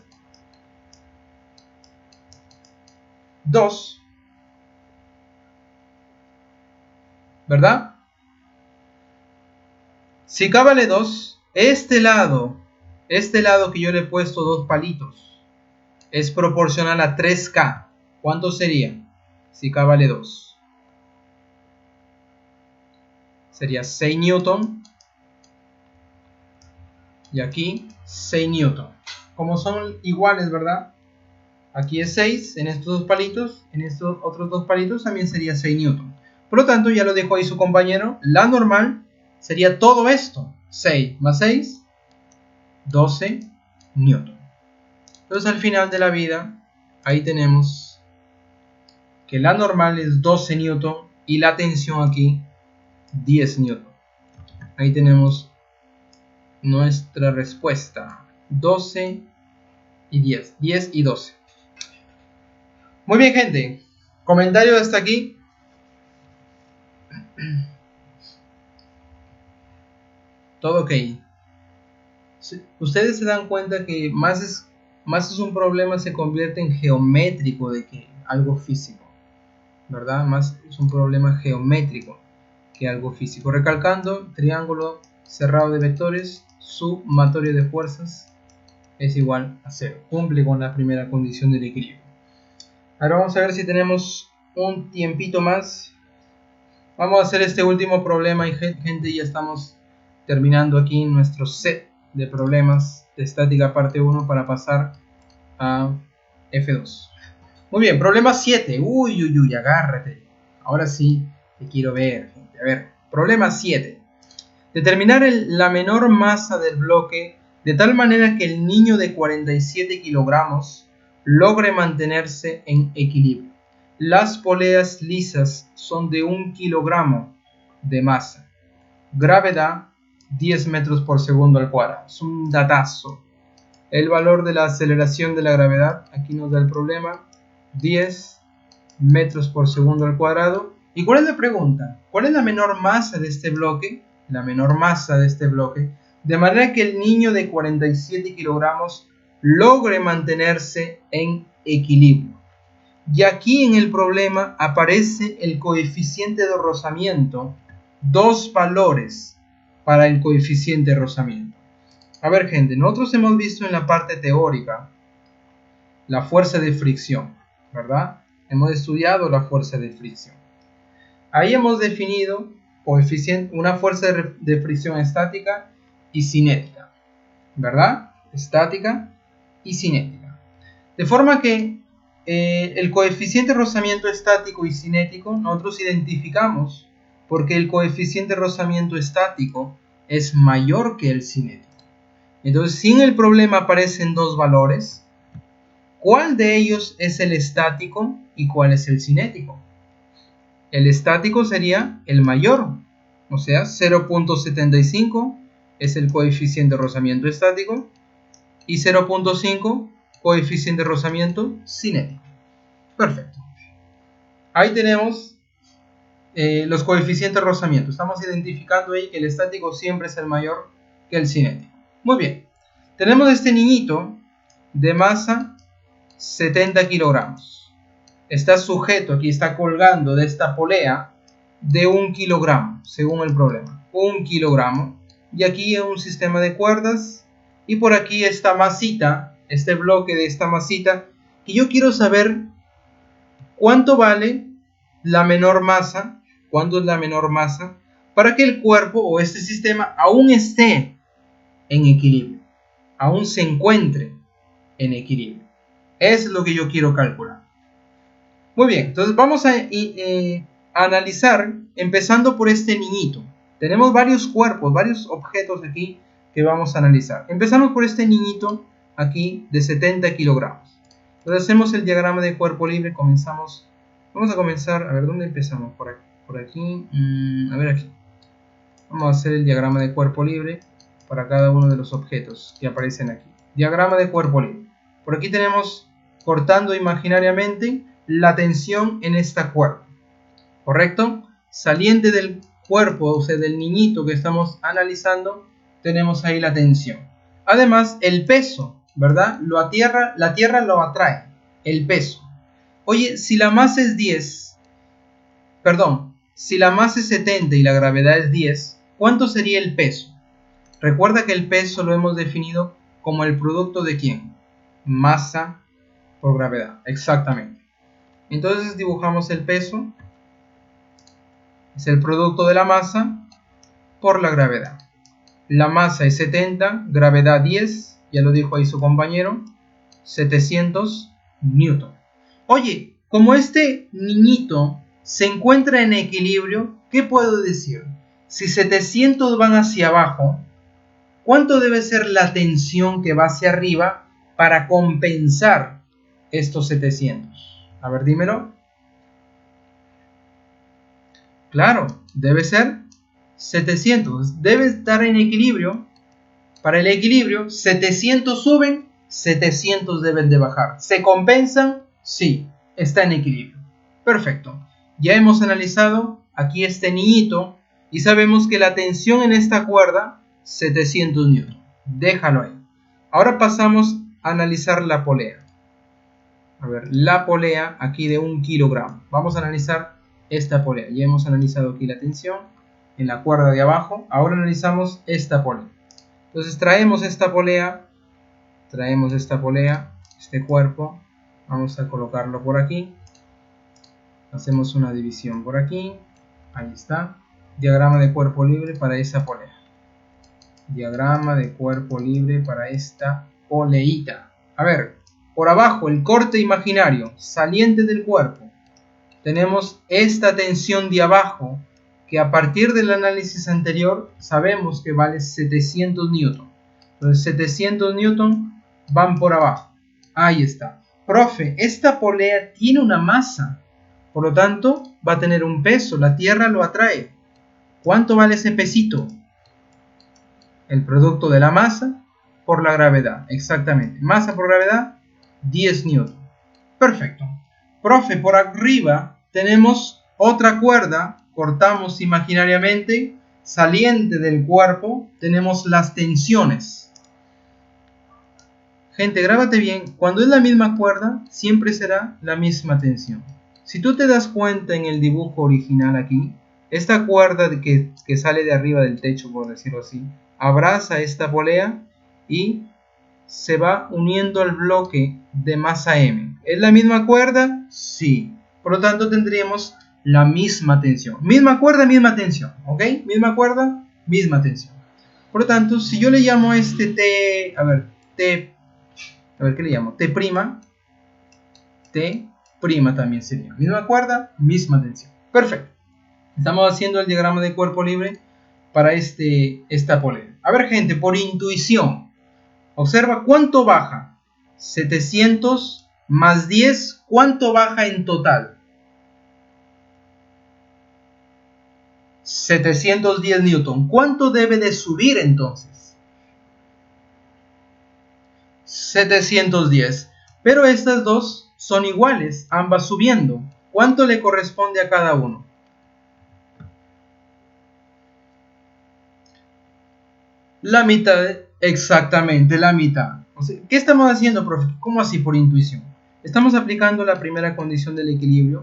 2. ¿Verdad? Si K vale 2, este lado que yo le he puesto dos palitos, es proporcional a 3K. ¿Cuánto sería? Si K vale 2. Sería 6 newton. Y aquí 6 newton. Como son iguales, ¿verdad? Aquí es 6 en estos dos palitos. En estos otros dos palitos también sería 6 newton. Por lo tanto, ya lo dejó ahí su compañero. La normal sería todo esto. 6 más 6, 12 newton. Entonces al final de la vida, ahí tenemos que la normal es 12 newton y la tensión aquí 10 newton. Ahí tenemos nuestra respuesta. 12 y 10. 10 y 12. Muy bien, gente. Comentario hasta aquí. Todo ok. Ustedes se dan cuenta que más es un problema, se convierte en geométrico de que algo físico, ¿verdad? Más es un problema geométrico que algo físico. Recalcando, triángulo cerrado de vectores, sumatorio de fuerzas es igual a 0. Cumple con la primera condición del equilibrio. Ahora vamos a ver si tenemos un tiempito más. Vamos a hacer este último problema y gente, ya estamos terminando aquí nuestro set de problemas de estática parte 1 para pasar a F2. Muy bien, problema 7. Uy, agárrate. Ahora sí te quiero ver, gente. A ver, problema 7. Determinar la menor masa del bloque de tal manera que el niño de 47 kilogramos logre mantenerse en equilibrio. Las poleas lisas son de 1 kilogramo de masa. Gravedad 10 metros por segundo al cuadrado. Es un datazo. El valor de la aceleración de la gravedad, aquí nos da el problema, 10 metros por segundo al cuadrado. ¿Y cuál es la pregunta? ¿Cuál es la menor masa de este bloque? La menor masa de este bloque, de manera que el niño de 47 kilogramos logre mantenerse en equilibrio. Y aquí en el problema aparece el coeficiente de rozamiento, dos valores para el coeficiente de rozamiento. A ver, gente, nosotros hemos visto en la parte teórica la fuerza de fricción, ¿verdad? Hemos estudiado la fuerza de fricción. Ahí hemos definido una fuerza de fricción estática y cinética, ¿verdad? Estática y cinética. De forma que el coeficiente de rozamiento estático y cinético nosotros identificamos porque el coeficiente de rozamiento estático es mayor que el cinético. Entonces, si en el problema aparecen dos valores, ¿cuál de ellos es el estático y cuál es el cinético? El estático sería el mayor, o sea, 0.75 es el coeficiente de rozamiento estático y 0.5 coeficiente de rozamiento cinético. Perfecto. Ahí tenemos los coeficientes de rozamiento. Estamos identificando ahí que el estático siempre es el mayor que el cinético. Muy bien. Tenemos este niñito de masa 70 kilogramos. Está sujeto, aquí está colgando de esta polea de 1 kilogramo, según el problema. 1 kilogramo. Y aquí hay un sistema de cuerdas. Y por aquí esta masita, este bloque de esta masita. Y yo quiero saber cuánto vale la menor masa. ¿Cuánto es la menor masa? Para que el cuerpo o este sistema aún esté en equilibrio. Aún se encuentre en equilibrio. Es lo que yo quiero calcular. Muy bien, entonces vamos a analizar empezando por este niñito. Tenemos varios cuerpos, varios objetos aquí que vamos a analizar. Empezamos por este niñito aquí de 70 kilogramos. Entonces hacemos el diagrama de cuerpo libre, comenzamos. Vamos a comenzar, a ver, ¿dónde empezamos? Por aquí, a ver aquí. Vamos a hacer el diagrama de cuerpo libre para cada uno de los objetos que aparecen aquí. Diagrama de cuerpo libre. Por aquí tenemos, cortando imaginariamente, la tensión en esta cuerda, ¿correcto? Saliente del cuerpo, o sea, del niñito que estamos analizando, tenemos ahí la tensión. Además, el peso, ¿verdad? La tierra lo atrae, el peso. Oye, si la masa es 10, perdón, si la masa es 70 y la gravedad es 10, ¿cuánto sería el peso? Recuerda que el peso lo hemos definido como el producto de ¿quién? Masa por gravedad, exactamente. Entonces dibujamos el peso, es el producto de la masa por la gravedad. La masa es 70, gravedad 10, ya lo dijo ahí su compañero, 700 newton. Oye, como este niñito se encuentra en equilibrio, ¿qué puedo decir? Si 700 van hacia abajo, ¿cuánto debe ser la tensión que va hacia arriba para compensar estos 700? A ver, dímelo. Claro, debe ser 700. Debe estar en equilibrio. Para el equilibrio, 700 suben, 700 deben de bajar. ¿Se compensan? Sí, está en equilibrio. Perfecto. Ya hemos analizado aquí este niñito y sabemos que la tensión en esta cuerda, 700 newton. Déjalo ahí. Ahora pasamos a analizar la polea. A ver, la polea aquí de 1 kilogramo. Vamos a analizar esta polea. Ya hemos analizado aquí la tensión en la cuerda de abajo. Ahora analizamos esta polea. Entonces traemos esta polea, este cuerpo, vamos a colocarlo por aquí, hacemos una división por aquí, ahí está, diagrama de cuerpo libre para esa polea, diagrama de cuerpo libre para esta poleita. A ver, por abajo el corte imaginario, saliente del cuerpo, tenemos esta tensión de abajo, que a partir del análisis anterior sabemos que vale 700 newton. Entonces 700 newton van por abajo. Ahí está. Profe, esta polea tiene una masa, por lo tanto va a tener un peso, la tierra lo atrae. ¿Cuánto vale ese pesito? El producto de la masa por la gravedad, exactamente. Masa por gravedad, 10 newton. Perfecto. Profe, por arriba tenemos otra cuerda, cortamos imaginariamente, saliente del cuerpo, tenemos las tensiones. Gente, grábate bien, cuando es la misma cuerda, siempre será la misma tensión. Si tú te das cuenta en el dibujo original aquí, esta cuerda que sale de arriba del techo, por decirlo así, abraza esta polea y se va uniendo al bloque de masa M. ¿Es la misma cuerda? Sí. Por lo tanto tendríamos la misma tensión. Misma cuerda, misma tensión. ¿Ok? Misma cuerda, misma tensión. Por lo tanto, si yo le llamo a este T, ¿qué le llamo? T', T' también sería. Misma cuerda, misma tensión. Perfecto. Estamos haciendo el diagrama de cuerpo libre para esta polea. A ver, gente, por intuición, observa cuánto baja. 700 más 10, ¿cuánto baja en total? 710 newton. ¿Cuánto debe de subir entonces? 710. Pero estas dos son iguales, ambas subiendo. ¿Cuánto le corresponde a cada uno? La mitad, exactamente, la mitad. O sea, ¿qué estamos haciendo, profe? ¿Cómo así por intuición? Estamos aplicando la primera condición del equilibrio.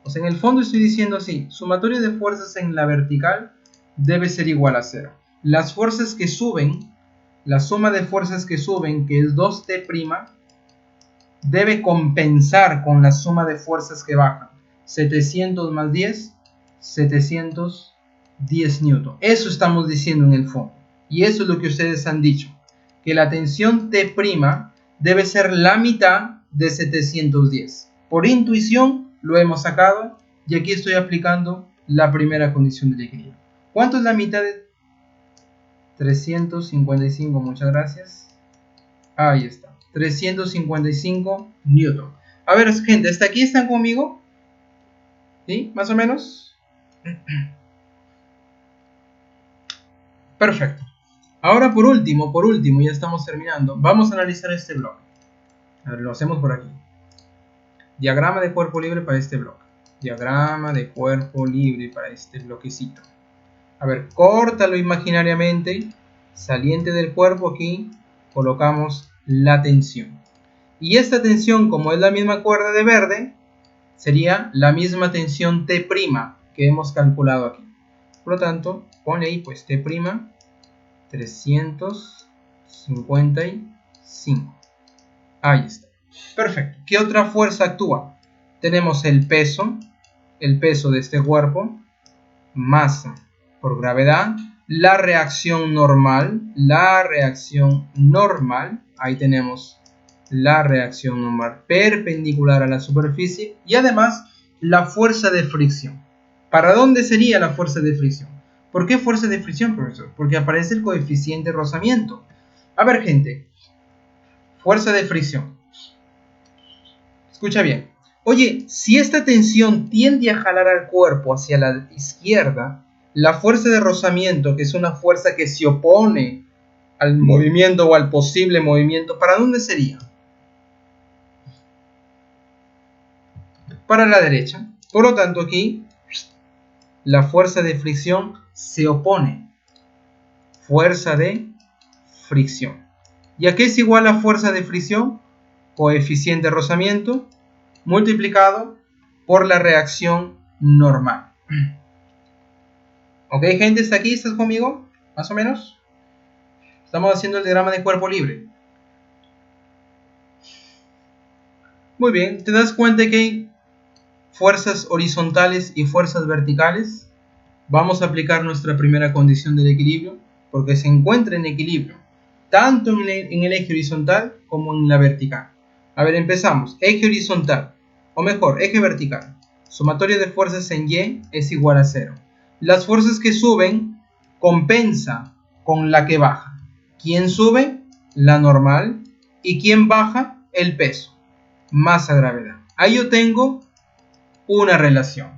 O sea, en el fondo estoy diciendo así, sumatorio de fuerzas en la vertical debe ser igual a 0. Las fuerzas que suben, la suma de fuerzas que suben, que es 2T', debe compensar con la suma de fuerzas que bajan. 700 más 10, 710 newton. Eso estamos diciendo en el fondo. Y eso es lo que ustedes han dicho, que la tensión T' debe ser la mitad de 710. Por intuición lo hemos sacado y aquí estoy aplicando la primera condición del equilibrio. ¿Cuánto es la mitad de 355? Muchas gracias. Ahí está. 355 newton. A ver, gente, ¿hasta aquí están conmigo? ¿Sí? ¿Más o menos? Perfecto. Ahora por último, ya estamos terminando. Vamos a analizar este bloque. A ver, lo hacemos por aquí. Diagrama de cuerpo libre para este bloque. Diagrama de cuerpo libre para este bloquecito. A ver, córtalo imaginariamente. Saliente del cuerpo aquí. Colocamos la tensión. Y esta tensión, como es la misma cuerda de verde, sería la misma tensión T' que hemos calculado aquí. Por lo tanto, pone ahí pues T'. 355. Ahí está. Perfecto. ¿Qué otra fuerza actúa? Tenemos el peso de este cuerpo, masa por gravedad, la reacción normal, ahí tenemos la reacción normal perpendicular a la superficie y además la fuerza de fricción. ¿Para dónde sería la fuerza de fricción? ¿Por qué fuerza de fricción, profesor? Porque aparece el coeficiente de rozamiento. A ver, gente, fuerza de fricción. Escucha bien. Oye, si esta tensión tiende a jalar al cuerpo hacia la izquierda, la fuerza de rozamiento, que es una fuerza que se opone al movimiento o al posible movimiento, ¿para dónde sería? Para la derecha. Por lo tanto, aquí la fuerza de fricción se opone. Fuerza de fricción. ¿Y a qué es igual la fuerza de fricción? Coeficiente de rozamiento multiplicado por la reacción normal. ¿Ok, gente? ¿Está aquí? ¿Estás conmigo? ¿Más o menos? Estamos haciendo el diagrama de cuerpo libre. Muy bien. ¿Te das cuenta que hay fuerzas horizontales y fuerzas verticales? Vamos a aplicar nuestra primera condición del equilibrio, porque se encuentra en equilibrio, tanto en el eje horizontal como en la vertical. A ver, empezamos. Eje horizontal, o mejor, eje vertical. Sumatoria de fuerzas en Y es igual a 0. Las fuerzas que suben compensa con la que baja. ¿Quién sube? La normal. ¿Y quién baja? El peso. Masa, gravedad. Ahí yo tengo una relación.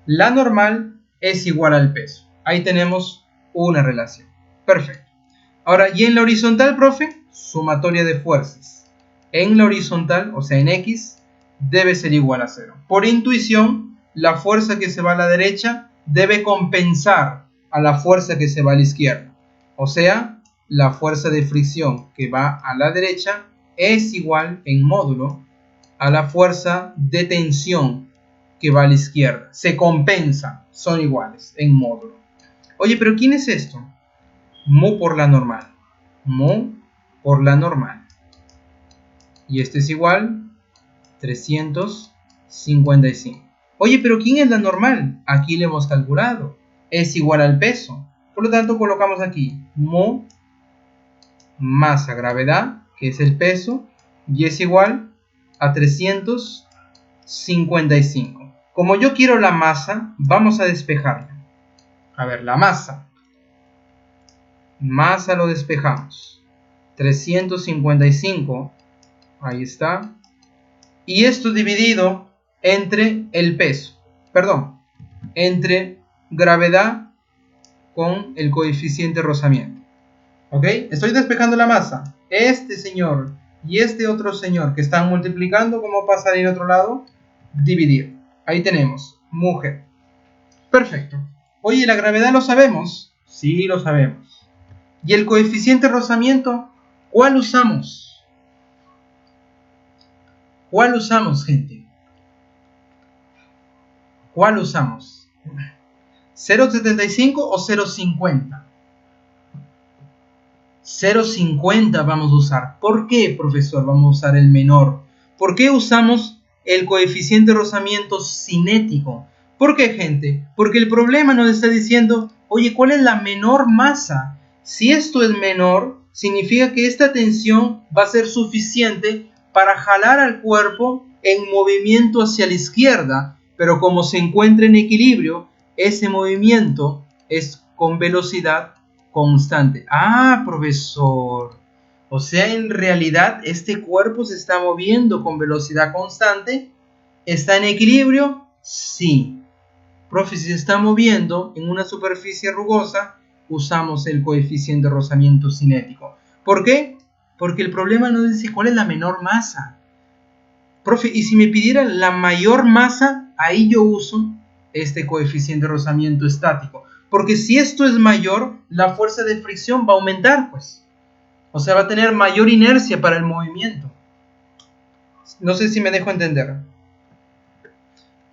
La normal es igual al peso. Ahí tenemos una relación. Perfecto. Ahora, ¿y en la horizontal, profe? Sumatoria de fuerzas. En la horizontal, o sea, en X, debe ser igual a 0. Por intuición, la fuerza que se va a la derecha debe compensar a la fuerza que se va a la izquierda. O sea, la fuerza de fricción que va a la derecha es igual en módulo a la fuerza de tensión que va a la izquierda. Se compensa, son iguales en módulo. Oye, pero ¿quién es esto? Mu por la normal. Mu por la normal. Y este es igual 355. Oye, pero ¿quién es la normal? Aquí le hemos calculado. Es igual al peso. Por lo tanto, colocamos aquí mu masa gravedad, que es el peso, y es igual a 355. Como yo quiero la masa, vamos a despejarla. A ver, la masa. Masa lo despejamos. 355. Ahí está. Y esto dividido entre el peso. Perdón. Entre gravedad con el coeficiente de rozamiento. ¿Ok? Estoy despejando la masa. Este señor y este otro señor que están multiplicando, ¿cómo pasa en otro lado? Dividir. Ahí tenemos. Mujer. Perfecto. Oye, ¿la gravedad lo sabemos? Sí, lo sabemos. ¿Y el coeficiente de rozamiento? ¿Cuál usamos? ¿Cuál usamos, gente? ¿Cuál usamos? ¿0,75 o 0,50? 0,50 vamos a usar. ¿Por qué, profesor, vamos a usar el menor? ¿Por qué usamos el coeficiente de rozamiento cinético? ¿Por qué, gente? Porque el problema nos está diciendo, oye, ¿cuál es la menor masa? Si esto es menor, significa que esta tensión va a ser suficiente para jalar al cuerpo en movimiento hacia la izquierda, pero como se encuentra en equilibrio, ese movimiento es con velocidad constante. Ah, profesor. O sea, en realidad este cuerpo se está moviendo con velocidad constante. ¿Está en equilibrio? Sí. Profe, si se está moviendo en una superficie rugosa, usamos el coeficiente de rozamiento cinético. ¿Por qué? Porque el problema no dice cuál es la menor masa. Profe, y si me pidieran la mayor masa, ahí yo uso este coeficiente de rozamiento estático. Porque si esto es mayor, la fuerza de fricción va a aumentar, pues. O sea, va a tener mayor inercia para el movimiento. No sé si me dejo entender.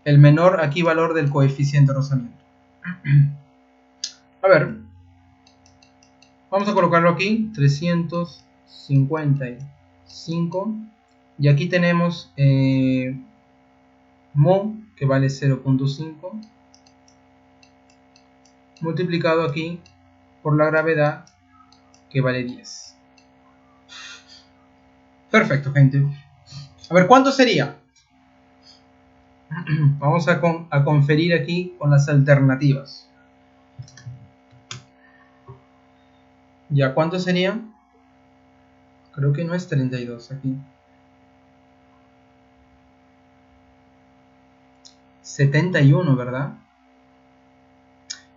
El menor aquí valor del coeficiente de rozamiento. A ver. Vamos a colocarlo aquí. 355. Y aquí tenemos mol, que vale 0.5, multiplicado aquí por la gravedad, que vale 10. Perfecto, gente. A ver, ¿cuánto sería? Vamos a conferir aquí con las alternativas. ¿Ya cuánto sería? Creo que no es 32 aquí. 71, ¿verdad?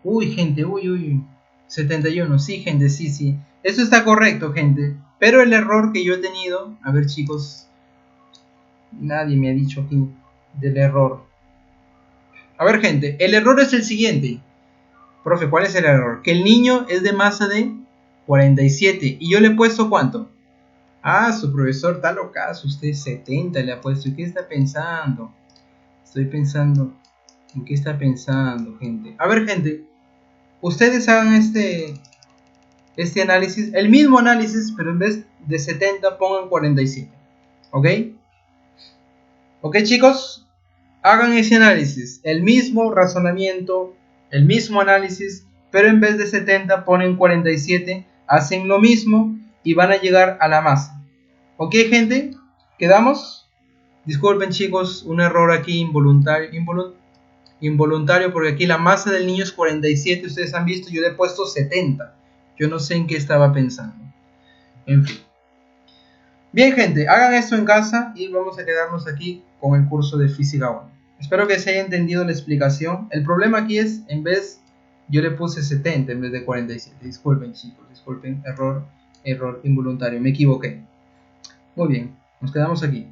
Uy, gente, uy. 71, sí, gente, sí. Eso está correcto, gente. Pero el error que yo he tenido, a ver, chicos, nadie me ha dicho aquí del error. A ver, gente, el error es el siguiente. Profe, ¿cuál es el error? Que el niño es de masa de 47 y yo le he puesto ¿cuánto? Ah, su profesor está locazo, usted 70 le ha puesto. ¿Y qué está pensando? Estoy pensando, ¿en qué está pensando, gente? A ver, gente, ustedes hagan este análisis, el mismo análisis, pero en vez de 70 pongan 47. ¿Ok? ¿Ok, chicos? Hagan ese análisis, el mismo razonamiento, el mismo análisis, pero en vez de 70 ponen 47, hacen lo mismo y van a llegar a la masa. ¿Ok, gente? ¿Quedamos? Disculpen, chicos, un error aquí involuntario, porque aquí la masa del niño es 47, ustedes han visto, yo le he puesto 70. Yo no sé en qué estaba pensando. En fin. Bien, gente, hagan esto en casa y vamos a quedarnos aquí con el curso de Física 1. Espero que se haya entendido la explicación. El problema aquí es, en vez, yo le puse 70 en vez de 47. Disculpen, chicos, disculpen, error involuntario, me equivoqué. Muy bien, nos quedamos aquí.